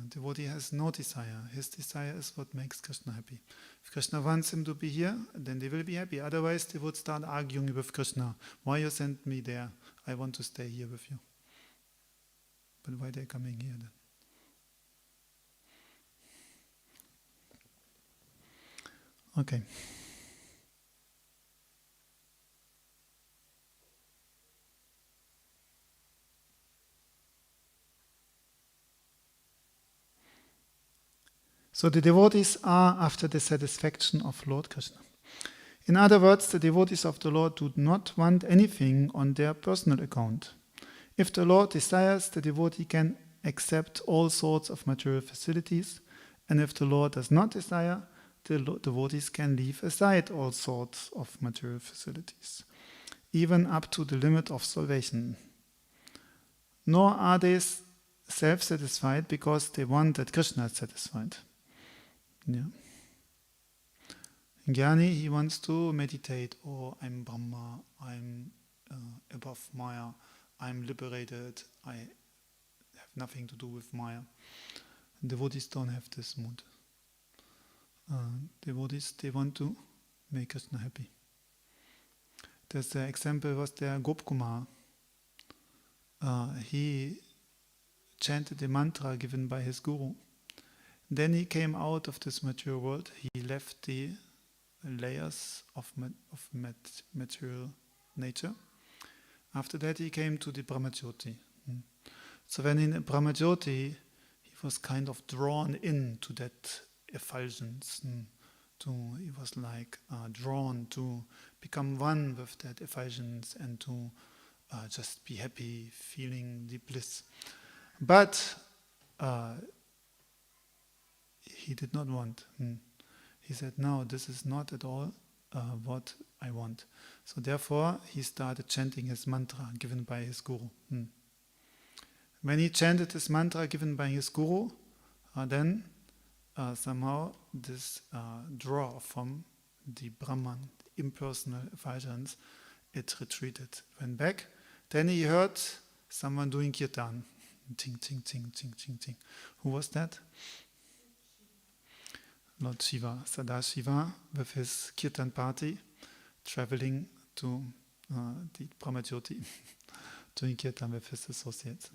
Devotee has no desire. His desire is what makes Krishna happy. If Krishna wants him to be here, then they will be happy. Otherwise, they would start arguing with Krishna. "Why you sent me there? I want to stay here with you." But why they're coming here then? Okay. So the devotees are after the satisfaction of Lord Krishna. In other words, the devotees of the Lord do not want anything on their personal account. If the Lord desires, the devotee can accept all sorts of material facilities, and if the Lord does not desire, the devotees can leave aside all sorts of material facilities, even up to the limit of salvation. Nor are they self-satisfied because they want that Krishna is satisfied. Yeah. Jnani, he wants to meditate, "Oh, I'm Brahma, I'm above Maya, I'm liberated, I have nothing to do with Maya." Devotees don't have this mood. Devotees, they want to make Krishna happy. There's the example was there Gopkumar. he chanted the mantra given by his guru. Then he came out of this material world. He left the layers of material nature. After that he came to the Brahmajyoti. So when in Brahmajyoti, he was kind of drawn into that effulgence. He was like drawn to become one with that effulgence and to just be happy, feeling the bliss. But he did not want. He said, no, this is not at all what I want. So therefore, he started chanting his mantra given by his guru. When he chanted his mantra given by his guru, then somehow this draw from the Brahman, impersonal effulgence, it retreated, went back. Then he heard someone doing kirtan. Ting, ting, ting, ting, ting, ting. Who was that? Lord Shiva, Sadashiva, with his kirtan party, traveling to the Brahmajyoti, doing kirtan with his associates.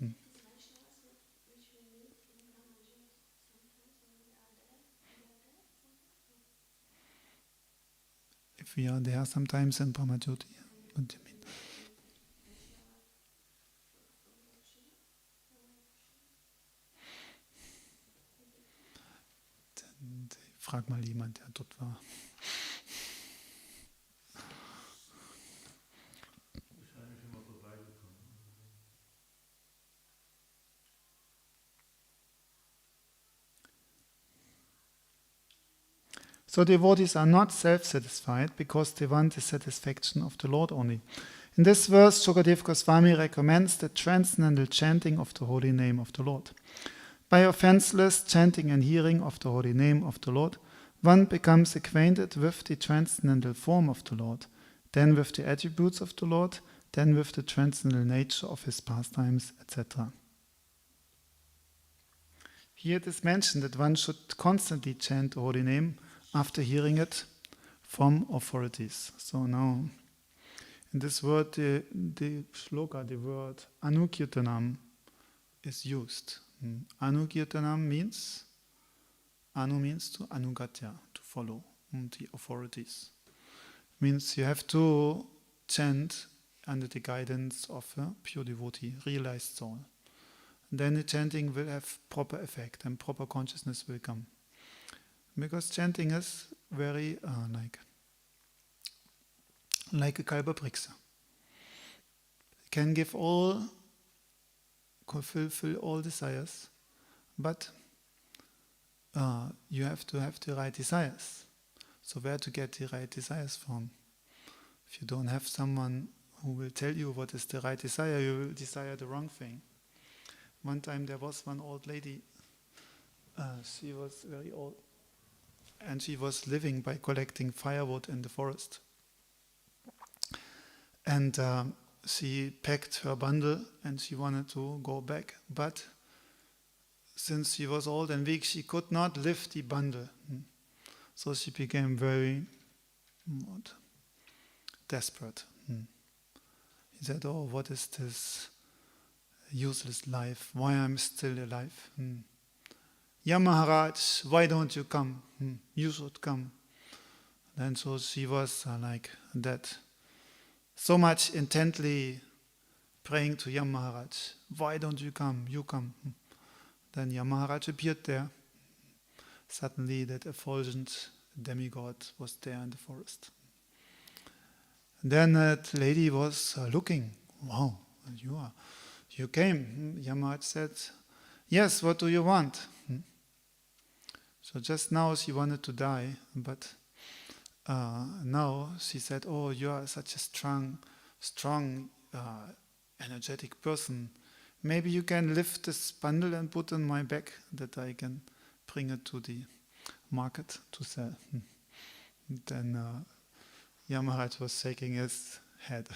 If we are there sometimes in Brahmajyoti, what do you mean? Frag mal jemand, der dort war. So devotees are not self-satisfied because they want the satisfaction of the Lord only. In this verse, Shukadev Goswami recommends the transcendental chanting of the holy name of the Lord. By offenseless chanting and hearing of the holy name of the Lord, one becomes acquainted with the transcendental form of the Lord, then with the attributes of the Lord, then with the transcendental nature of his pastimes, etc. Here it is mentioned that one should constantly chant the holy name after hearing it from authorities. So now, in this word, the shloka, the word anukirtanam is used. Anukirtanam means, anu means to anugatya, to follow the authorities. Means you have to chant under the guidance of a pure devotee, realized soul. Then the chanting will have proper effect and proper consciousness will come. Because chanting is very like a kalpavriksa. It can give fulfill all desires, but you have to have the right desires. So where to get the right desires from? If you don't have someone who will tell you what is the right desire, you will desire the wrong thing. One time there was one old lady, she was very old, and she was living by collecting firewood in the forest. And she packed her bundle and she wanted to go back, but since she was old and weak, she could not lift the bundle. So she became very desperate. He said, oh, what is this useless life? Why am I still alive? Maharaj, why don't you come? You should come. And so she was like that, so much intently praying to Yam Maharaj, why don't you come? You come. Then Yam Maharaj appeared there. Suddenly that effulgent demigod was there in the forest. Then that lady was looking, wow, you came. Yam Maharaj said, yes, what do you want? So just now she wanted to die, but now she said, oh, you are such a strong, energetic person. Maybe you can lift this bundle and put on my back that I can bring it to the market to sell. Then Yam Maharaj was shaking his head.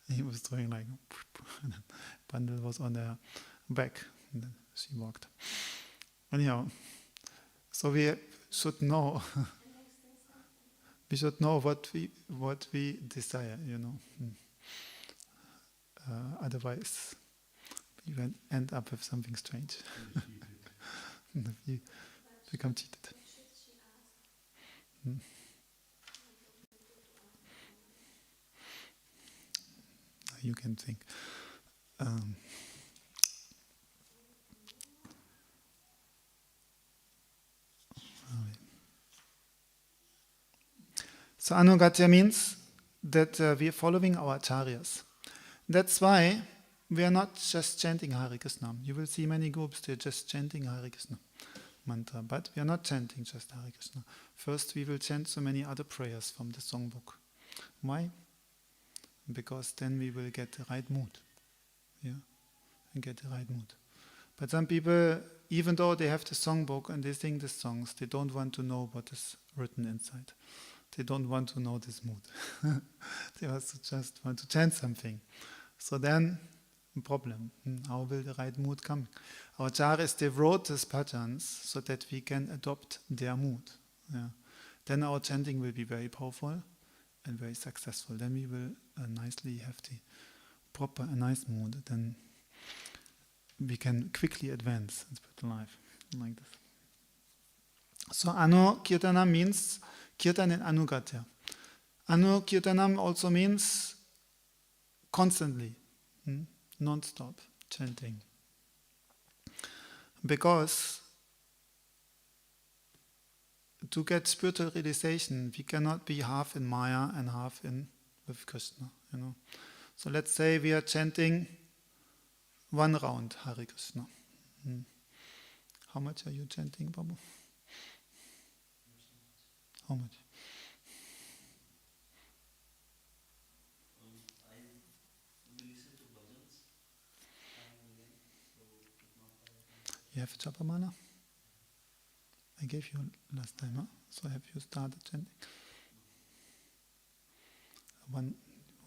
He was doing like, bundle was on their back. And then she walked. Anyhow, so we should know. We should know what we desire, Otherwise, you end up with something strange. You become cheated. What should she ask? Mm. You can think. So anugatya means that we are following our acharyas. That's why we are not just chanting Hare Krishna. You will see many groups, they're just chanting Hare Krishna mantra, but we are not chanting just Hare Krishna. First we will chant so many other prayers from the songbook. Why? Because then we will get the right mood. Yeah, and get the right mood. But some people, even though they have the songbook and they sing the songs, they don't want to know what is written inside. They don't want to know this mood. They also just want to chant something. So then, problem. How will the right mood come? Our acharyas, they wrote these bhajans so that we can adopt their mood. Yeah. Then our chanting will be very powerful and very successful. Then we will nicely have the proper, a nice mood. Then we can quickly advance in spiritual life like this. So Anukirtanam means kirtan and anugatya. Anukirtanam also means constantly, non-stop chanting. Because to get spiritual realization, we cannot be half in Maya and half in with Krishna. So let's say we are chanting one round Hare Krishna. How much are you chanting, Babu? How much? I will listen to bhajans time and again, so if not I You have a Japamala? I gave you last time, huh? So have you started chanting?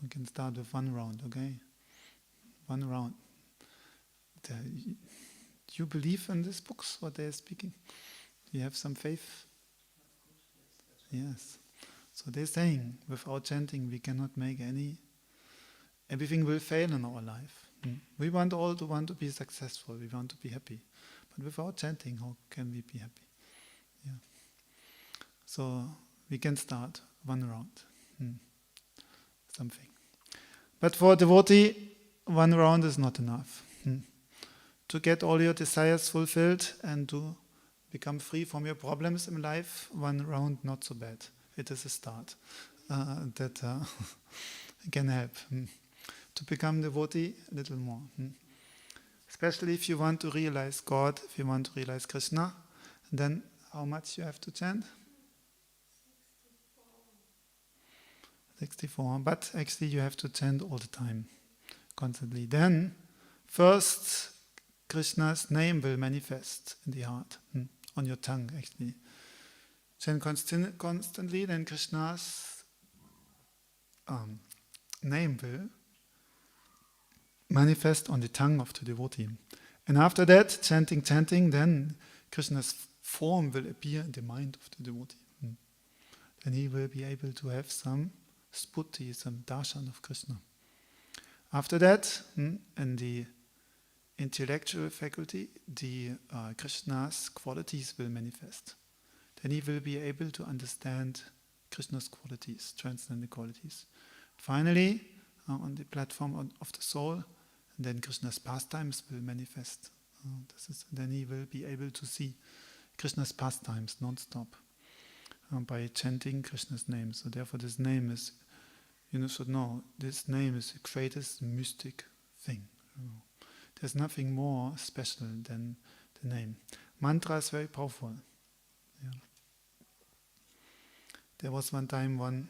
We can start with one round, okay? One round. Do you believe in these books, what they are speaking? Do you have some faith? Yes. So they're saying, without chanting, we cannot make everything will fail in our life. We want to be successful, we want to be happy. But without chanting, how can we be happy? Yeah. So we can start one round. Something. But for a devotee, one round is not enough. To get all your desires fulfilled and to become free from your problems in life, one round not so bad. It is a start that can help to become devotee a little more. Especially if you want to realize God, if you want to realize Krishna, then how much you have to chant? 64. But actually you have to chant all the time, constantly. Then, first, Krishna's name will manifest in the heart, on your tongue actually. Chant constantly, then Krishna's name will manifest on the tongue of the devotee. And after that, chanting, then Krishna's form will appear in the mind of the devotee. Then he will be able to have some sputi, some darshan of Krishna. After that, in the intellectual faculty, the Krishna's qualities will manifest. Then he will be able to understand Krishna's qualities, transcendental qualities. Finally, on the platform of the soul, then Krishna's pastimes will manifest. Then he will be able to see Krishna's pastimes non-stop by chanting Krishna's name. So therefore this name is, should know, this name is the greatest mystic thing. There's nothing more special than the name. Mantra is very powerful. Yeah. There was one time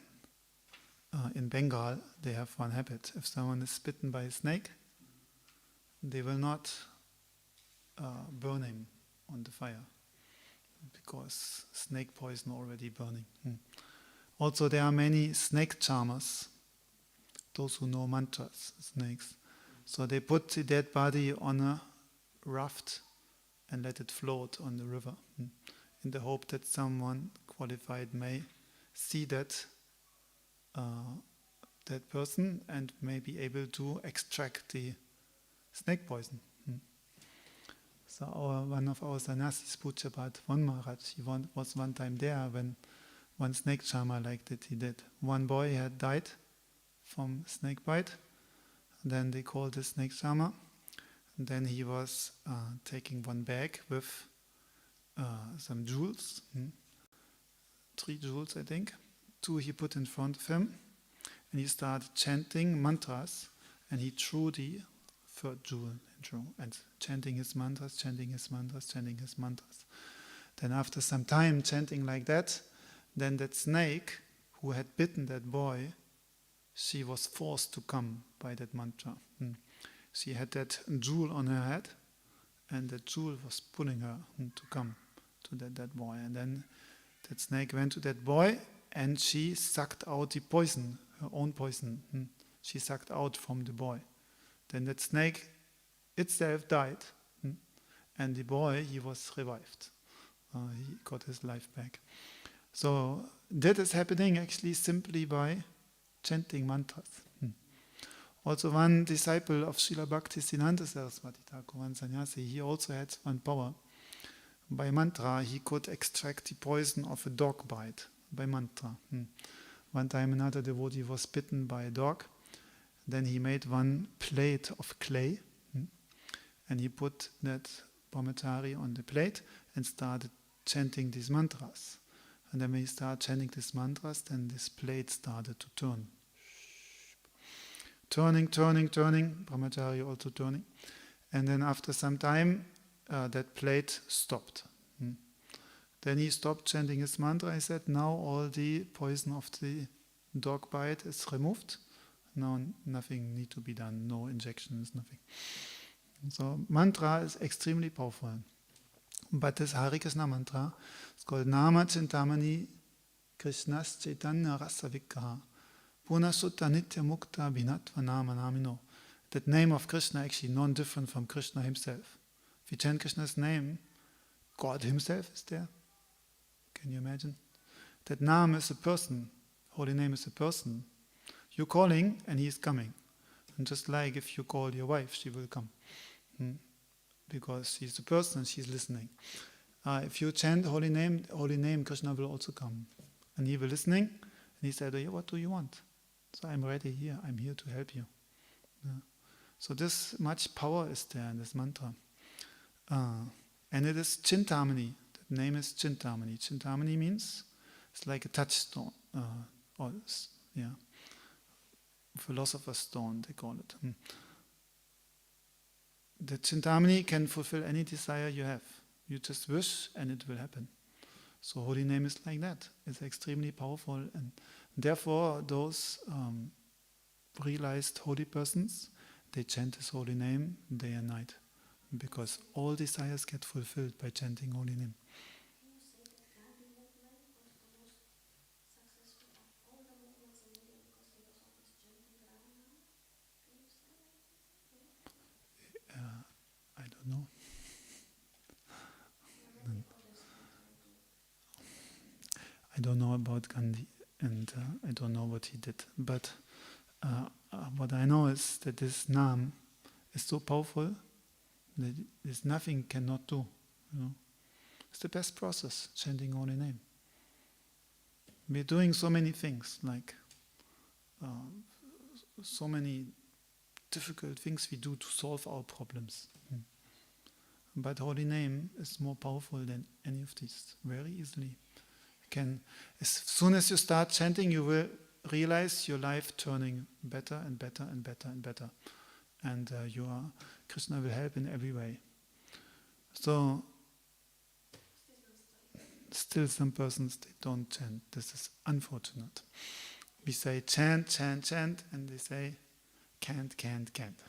in Bengal, they have one habit. If someone is bitten by a snake, they will not burn him on the fire, because snake poison already burning. Also there are many snake charmers, those who know mantras, snakes. So they put the dead body on a raft and let it float on the river, in the hope that someone qualified may see that person and may be able to extract the snake poison. So one of our sannyasis spoke about one Maharaj. He was one time there when one snake charmer like that he did. One boy had died from snake bite. Then they called the snake charmer. And then he was taking one bag with some jewels, 3 jewels I think. 2 he put in front of him, and he started chanting mantras, and he threw the 3rd jewel and chanting his mantras, chanting his mantras, chanting his mantras. Then after some time chanting like that, then that snake who had bitten that boy, she was forced to come by that mantra. She had that jewel on her head, and that jewel was pulling her to come to that boy. And then that snake went to that boy, and she sucked out the poison, her own poison. She sucked out from the boy. Then that snake itself died, and the boy, he was revived. He got his life back. So that is happening actually simply by chanting mantras. Also one disciple of Srila Bhaktisiddhanta Saraswati Thakur, one sannyasi, he also had one power. By mantra, he could extract the poison of a dog bite, by mantra. One time another devotee was bitten by a dog. Then he made one plate of clay, and he put that brahmachari on the plate and started chanting these mantras. And then when he started chanting these mantras, then this plate started to turn. Turning, brahmachari also turning. And then after some time, that plate stopped. Then he stopped chanting his mantra. He said, now all the poison of the dog bite is removed. Now nothing need to be done, no injections, nothing. So mantra is extremely powerful. But this Hare Krishna mantra is called Nama Chintamani Krishnas Chaitanya Rasa Vigraha Puna Sutta Nitya Mukta Bhinatva Nama Namino. That name of Krishna actually non-different from Krishna himself. If you chant Krishna's name, God himself is there. Can you imagine? That Nam is a person, holy name is a person. You're calling and he is coming. And just like if you call your wife, she will come. Because she's a person and she's listening. If you chant holy name, Krishna will also come. And he will listening, and he said, oh, what do you want? So I'm ready here, I'm here to help you. So this much power is there in this mantra. And it is Chintamani. The name is Chintamani. Chintamani means it's like a touchstone. Philosopher's stone, they call it. The Chintamani can fulfill any desire you have. You just wish and it will happen. So holy name is like that. It's extremely powerful, and therefore those realized holy persons, they chant his holy name day and night, because all desires get fulfilled by chanting holy name. Can you say that Gandhi movement was the most successful of all the movements in India because he was always chanting Ram Nam? Can you say that? I don't know. I don't know about Gandhi, and I don't know what he did. But what I know is that this Nam is so powerful that there's nothing cannot do. It's the best process, chanting holy name. We're doing so many things, like so many difficult things we do to solve our problems. But holy name is more powerful than any of these, very easily. As soon as you start chanting, you will realize your life turning better and better and better and better. And Krishna will help in every way. So, still some persons, they don't chant. This is unfortunate. We say chant, chant, chant, and they say can't, can't, can't.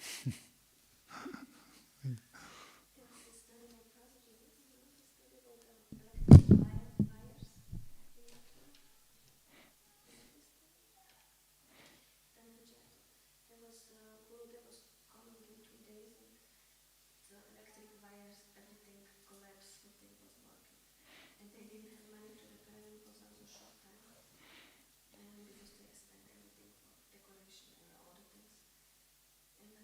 Decoration and all the things. And then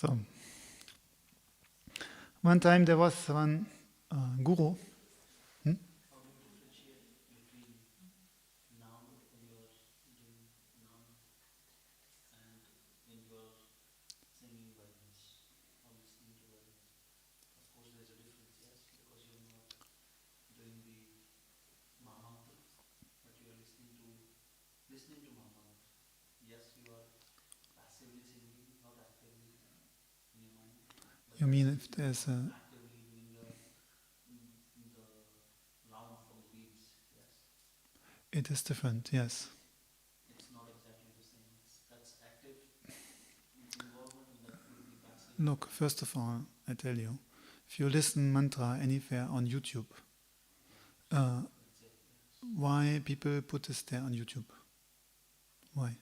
So, one time there was one guru. How do you differentiate between nam when you are doing nam and when you are singing bhajans or listening to bhajans? Of course, there is a difference, yes, because you are not doing the Mahamantra, but you are listening to Mahamantra. Yes, you are passively singing, not actively in your mind. But You you are mean if singing, there's a... actively doing the round for the beats, yes. It is different, yes. It's not exactly the same. That's active involvement and that would be passive. Look, first of all, I tell you, if you listen mantra anywhere on YouTube, why people put this there on YouTube? Why?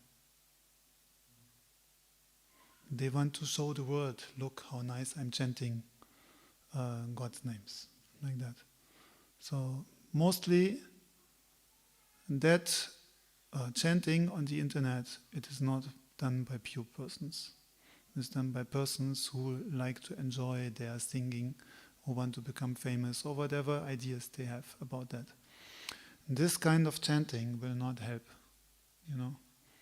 They want to show the world, look how nice I'm chanting God's names, like that. So mostly that chanting on the internet, it is not done by pure persons. It's done by persons who like to enjoy their singing, who want to become famous, or whatever ideas they have about that. This kind of chanting will not help, you know.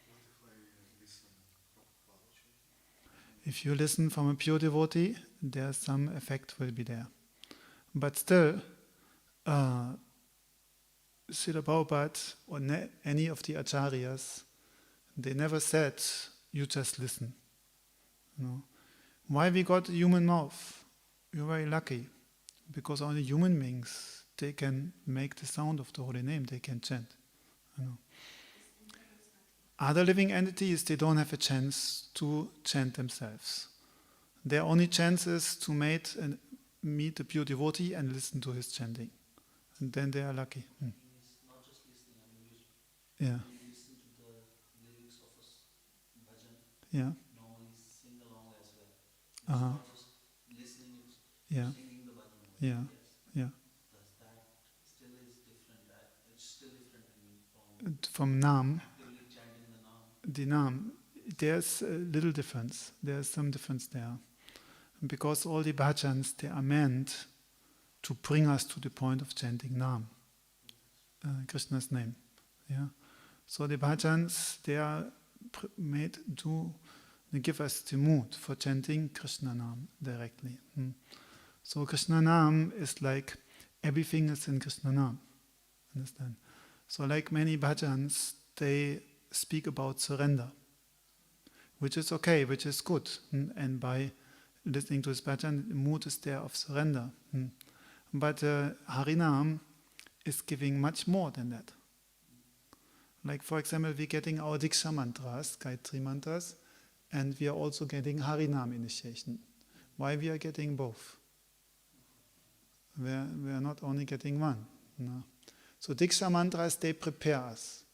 What if I listen Prabhupada chanting? If you listen from a pure devotee, there some effect will be there. But still, Srila Prabhupada or any of the acharyas, they never said, you just listen. You know. Why we got a human mouth? We're very lucky, because only human beings, they can make the sound of the holy name, they can chant. You know. Other living entities, they don't have a chance to chant themselves. Their only chance is to meet a pure devotee and listen to his chanting. And then they are lucky. It's not just listening, when Yeah, you listen to the lyrics of a bhajan, yeah, normally sing along as well. It's Uh-huh. not just listening, it's yeah, singing the bhajan. Yeah. Yes. yeah. That still is different. It's still different, from From Nam, actively chanting the Nam. the Nam, there's a little difference. There's some difference there. Because all the bhajans, they are meant to bring us to the point of chanting Nam, Krishna's name. Yeah. So the bhajans, they are made to give us the mood for chanting Krishna Nam directly. So Krishna Nam is like everything is in Krishna Nam. Understand? So like many bhajans, they speak about surrender, which is okay, which is good. And by listening to this bhajan, the mood is there of surrender. But Harinam is giving much more than that. Like for example, we're getting our Diksha mantras, Gayatri mantras, and we are also getting Harinam initiation. Why we are getting both? We are not only getting one. No. So Diksha mantras, they prepare us.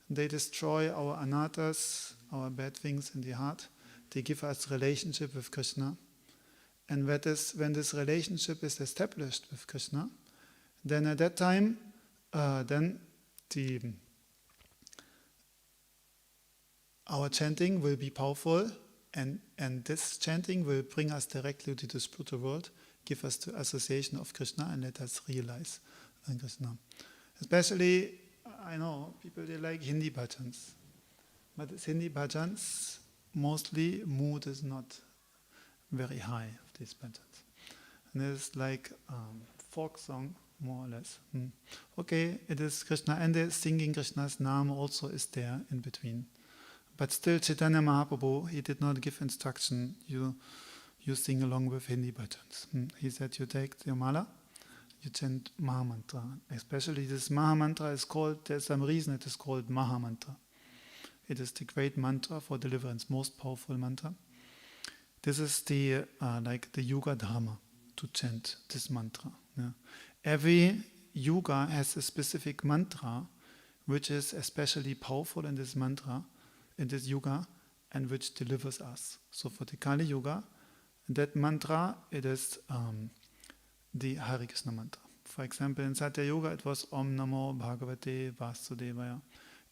They destroy our anatas, our bad things in the heart. They give us relationship with Krishna. And when this relationship is established with Krishna, then at that time, our chanting will be powerful, and this chanting will bring us directly to the spiritual world, give us the association of Krishna, and let us realize Krishna. Especially, I know people, they like Hindi bhajans, but these Hindi bhajans, mostly mood is not very high of these bhajans. And it's like folk song, more or less. Okay, it is Krishna, and the singing Krishna's name also is there in between. But still, Chaitanya Mahaprabhu, he did not give instruction, you sing along with Hindi bhajans. He said, you take your mala, you chant Mahamantra. Especially this Mahamantra is called, there's some reason it is called Mahamantra. It is the great mantra for deliverance, most powerful mantra. This is the like the Yuga Dharma, to chant this mantra. Yeah. Every Yuga has a specific mantra, which is especially powerful in this mantra, in this Yuga, and which delivers us. So for the Kali Yuga, that mantra, it is the Hare Krishna mantra. For example, in Satya Yuga, it was Om Namo Bhagavate Vasudevaya.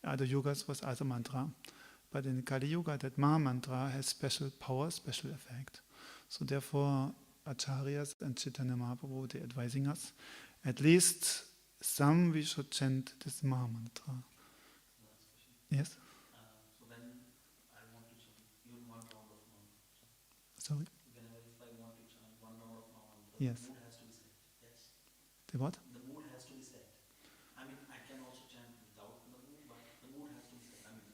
Other yugas was other mantra. But in Kali Yuga, that Maha Mantra has special power, special effect. So therefore, Acharyas and Chaitanya Mahaprabhu, they're advising us, at least some we should chant this Maha Mantra. Last question. Yes? So when I want to chant even one round of Maha Mantra, Sorry? whenever if I want to chant one round of Maha Mantra, Yes. the mood has to be set. Yes. The what? The mood has to be set. I mean, I can also chant without the mood, but the mood has to be set. I mean,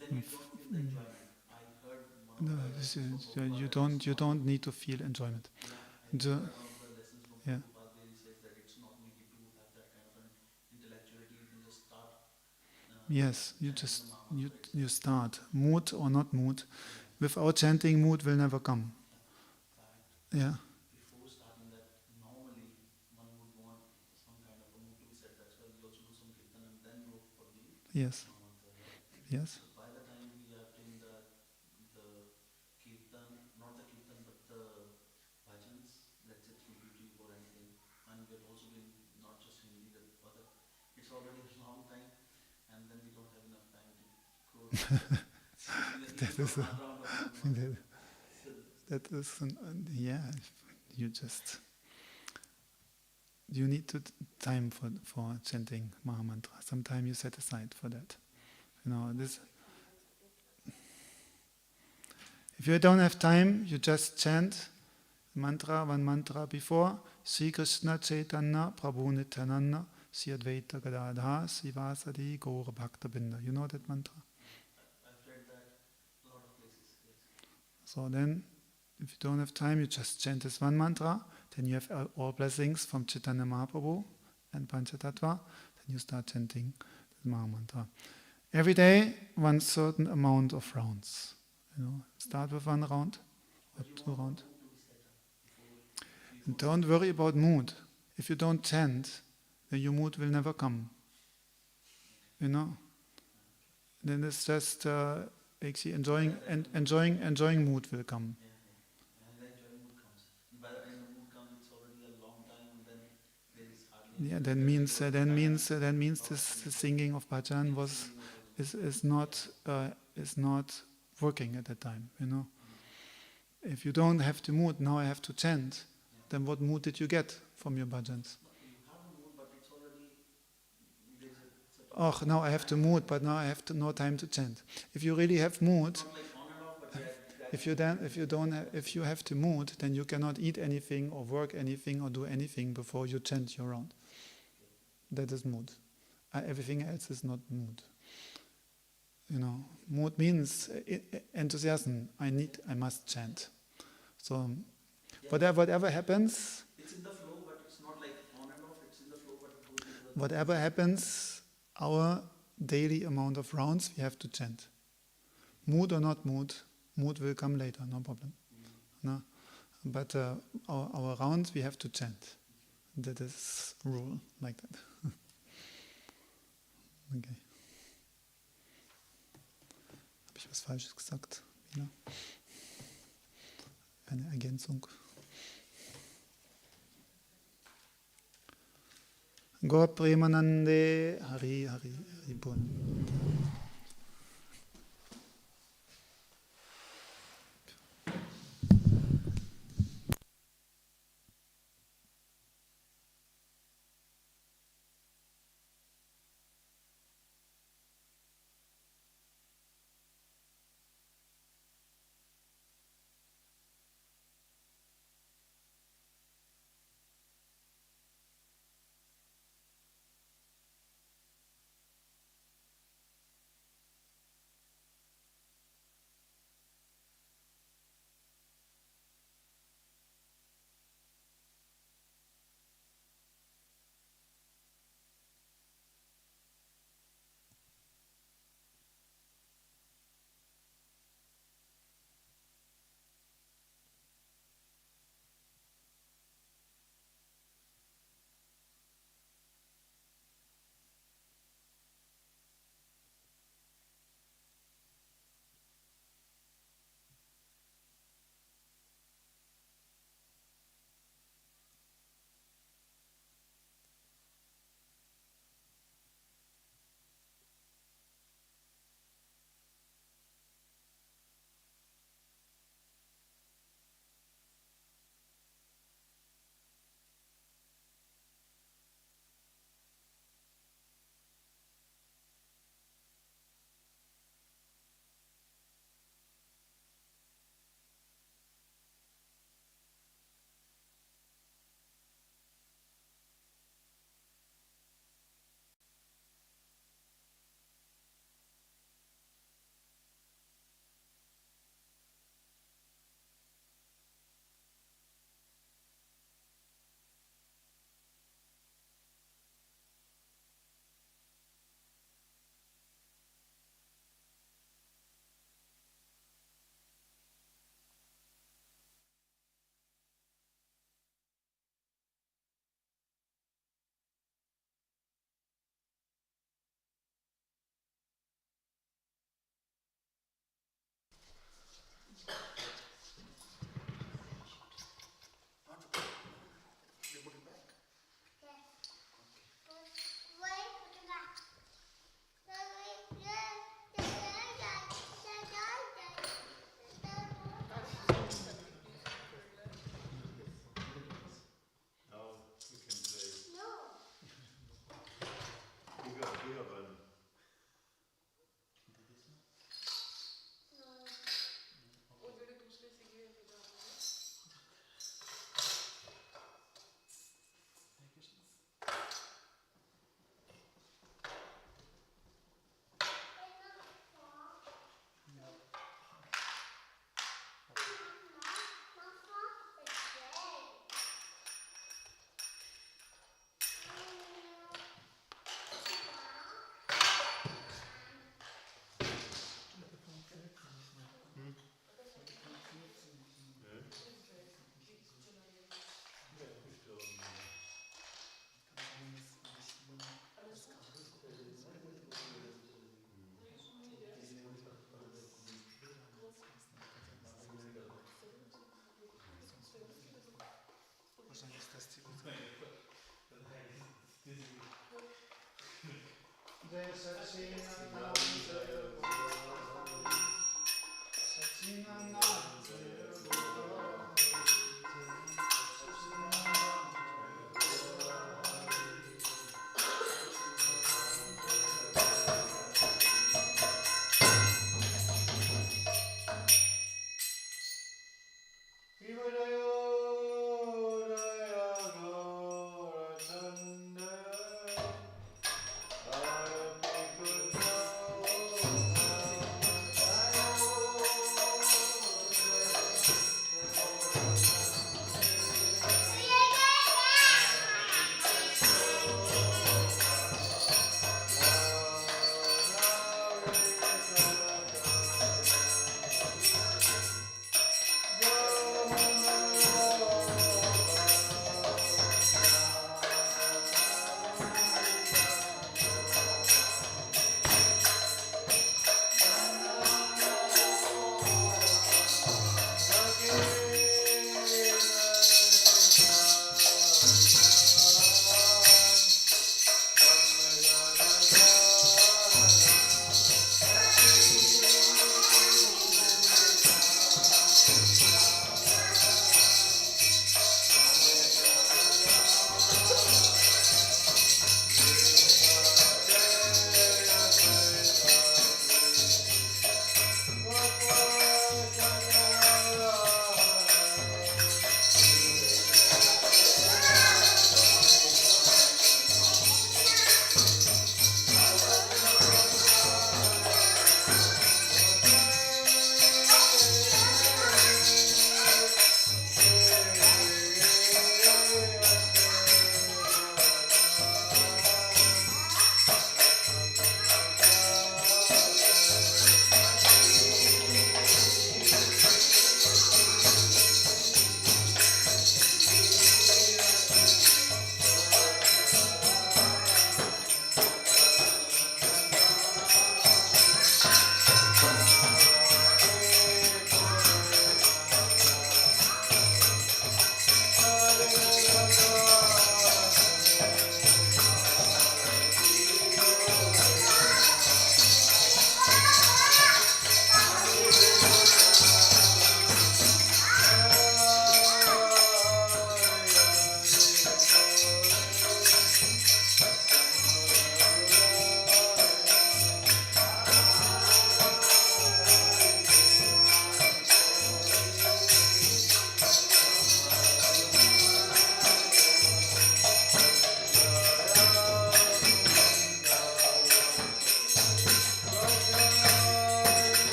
then you don't feel the enjoyment. I heard one No, of the lessons from you don't need to feel enjoyment. Yeah, I The- heard one of the lessons from yeah. Prabhupada where he says that it's not needed to have that kind of an intellectuality. You can just start. Yes, you chanting just the Maha Mantra itself. you start, mood or not mood. Yeah. Without chanting, mood will never come. But Yeah. before starting that, normally one would want some kind of a mood to be set. That's why we also do some kirtan and then go for the Yes. Maha Mantra, right? Yes. So by the time we are doing the kirtan, not the kirtan but the bhajans, let's say through YouTube or anything, and we're also doing not just Hindi, the other. It's already a long time, and then we don't have enough time to go. That is one round of Maha Mantra. That is, yeah. You need to time for chanting Maha Mantra. Sometime you set aside for that. This. If you don't have time, you just chant one mantra before Sri Krishna Chaitanya Prabhu Nityananda Sri Advaita Gadadha Sivasadi Gaura Bhakta Binda. You know that mantra? I've read that a lot of places, yes. So then, if you don't have time, you just chant this one mantra. Then you have all blessings from Chaitanya Mahaprabhu and Panchatattva. Then you start chanting the Maha Mantra. Every day, one certain amount of rounds. Start with one round or two rounds. And don't worry about mood. If you don't chant, then your mood will never come. Then it's just actually enjoying mood will come. And then enjoying mood comes. By the time the mood comes, it's already a long time, and then there is hardly. Yeah, that means this singing of bhajan is not working at that time. If you don't have the mood, now I have to chant. Then what mood did you get from your bhajans? You have a mood, but it's already. Oh, now I have the mood, but now I have no time to chant. If you really have mood, Not like on and off, but if you have the mood, then you cannot eat anything or work anything or do anything before you chant your round. That is mood. Everything else is not mood. Mood means enthusiasm. I must chant. So whatever happens, it's in the flow, but it's not like on and off. It's in the flow, but it goes into the. whatever happens, our daily amount of rounds we have to chant. Mood or not mood will come later, no problem. No? But our rounds we have to chant. That is rule like that. Okay. Habe ich was Falsches gesagt? Wieder? Eine Ergänzung. Gaur Premanande Hari Hari Hari Bol. Jaya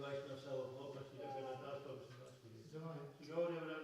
Vaishnava Seva, Prabhupada Sri Jagannath Das Prabhupada Sri Joy. Gauri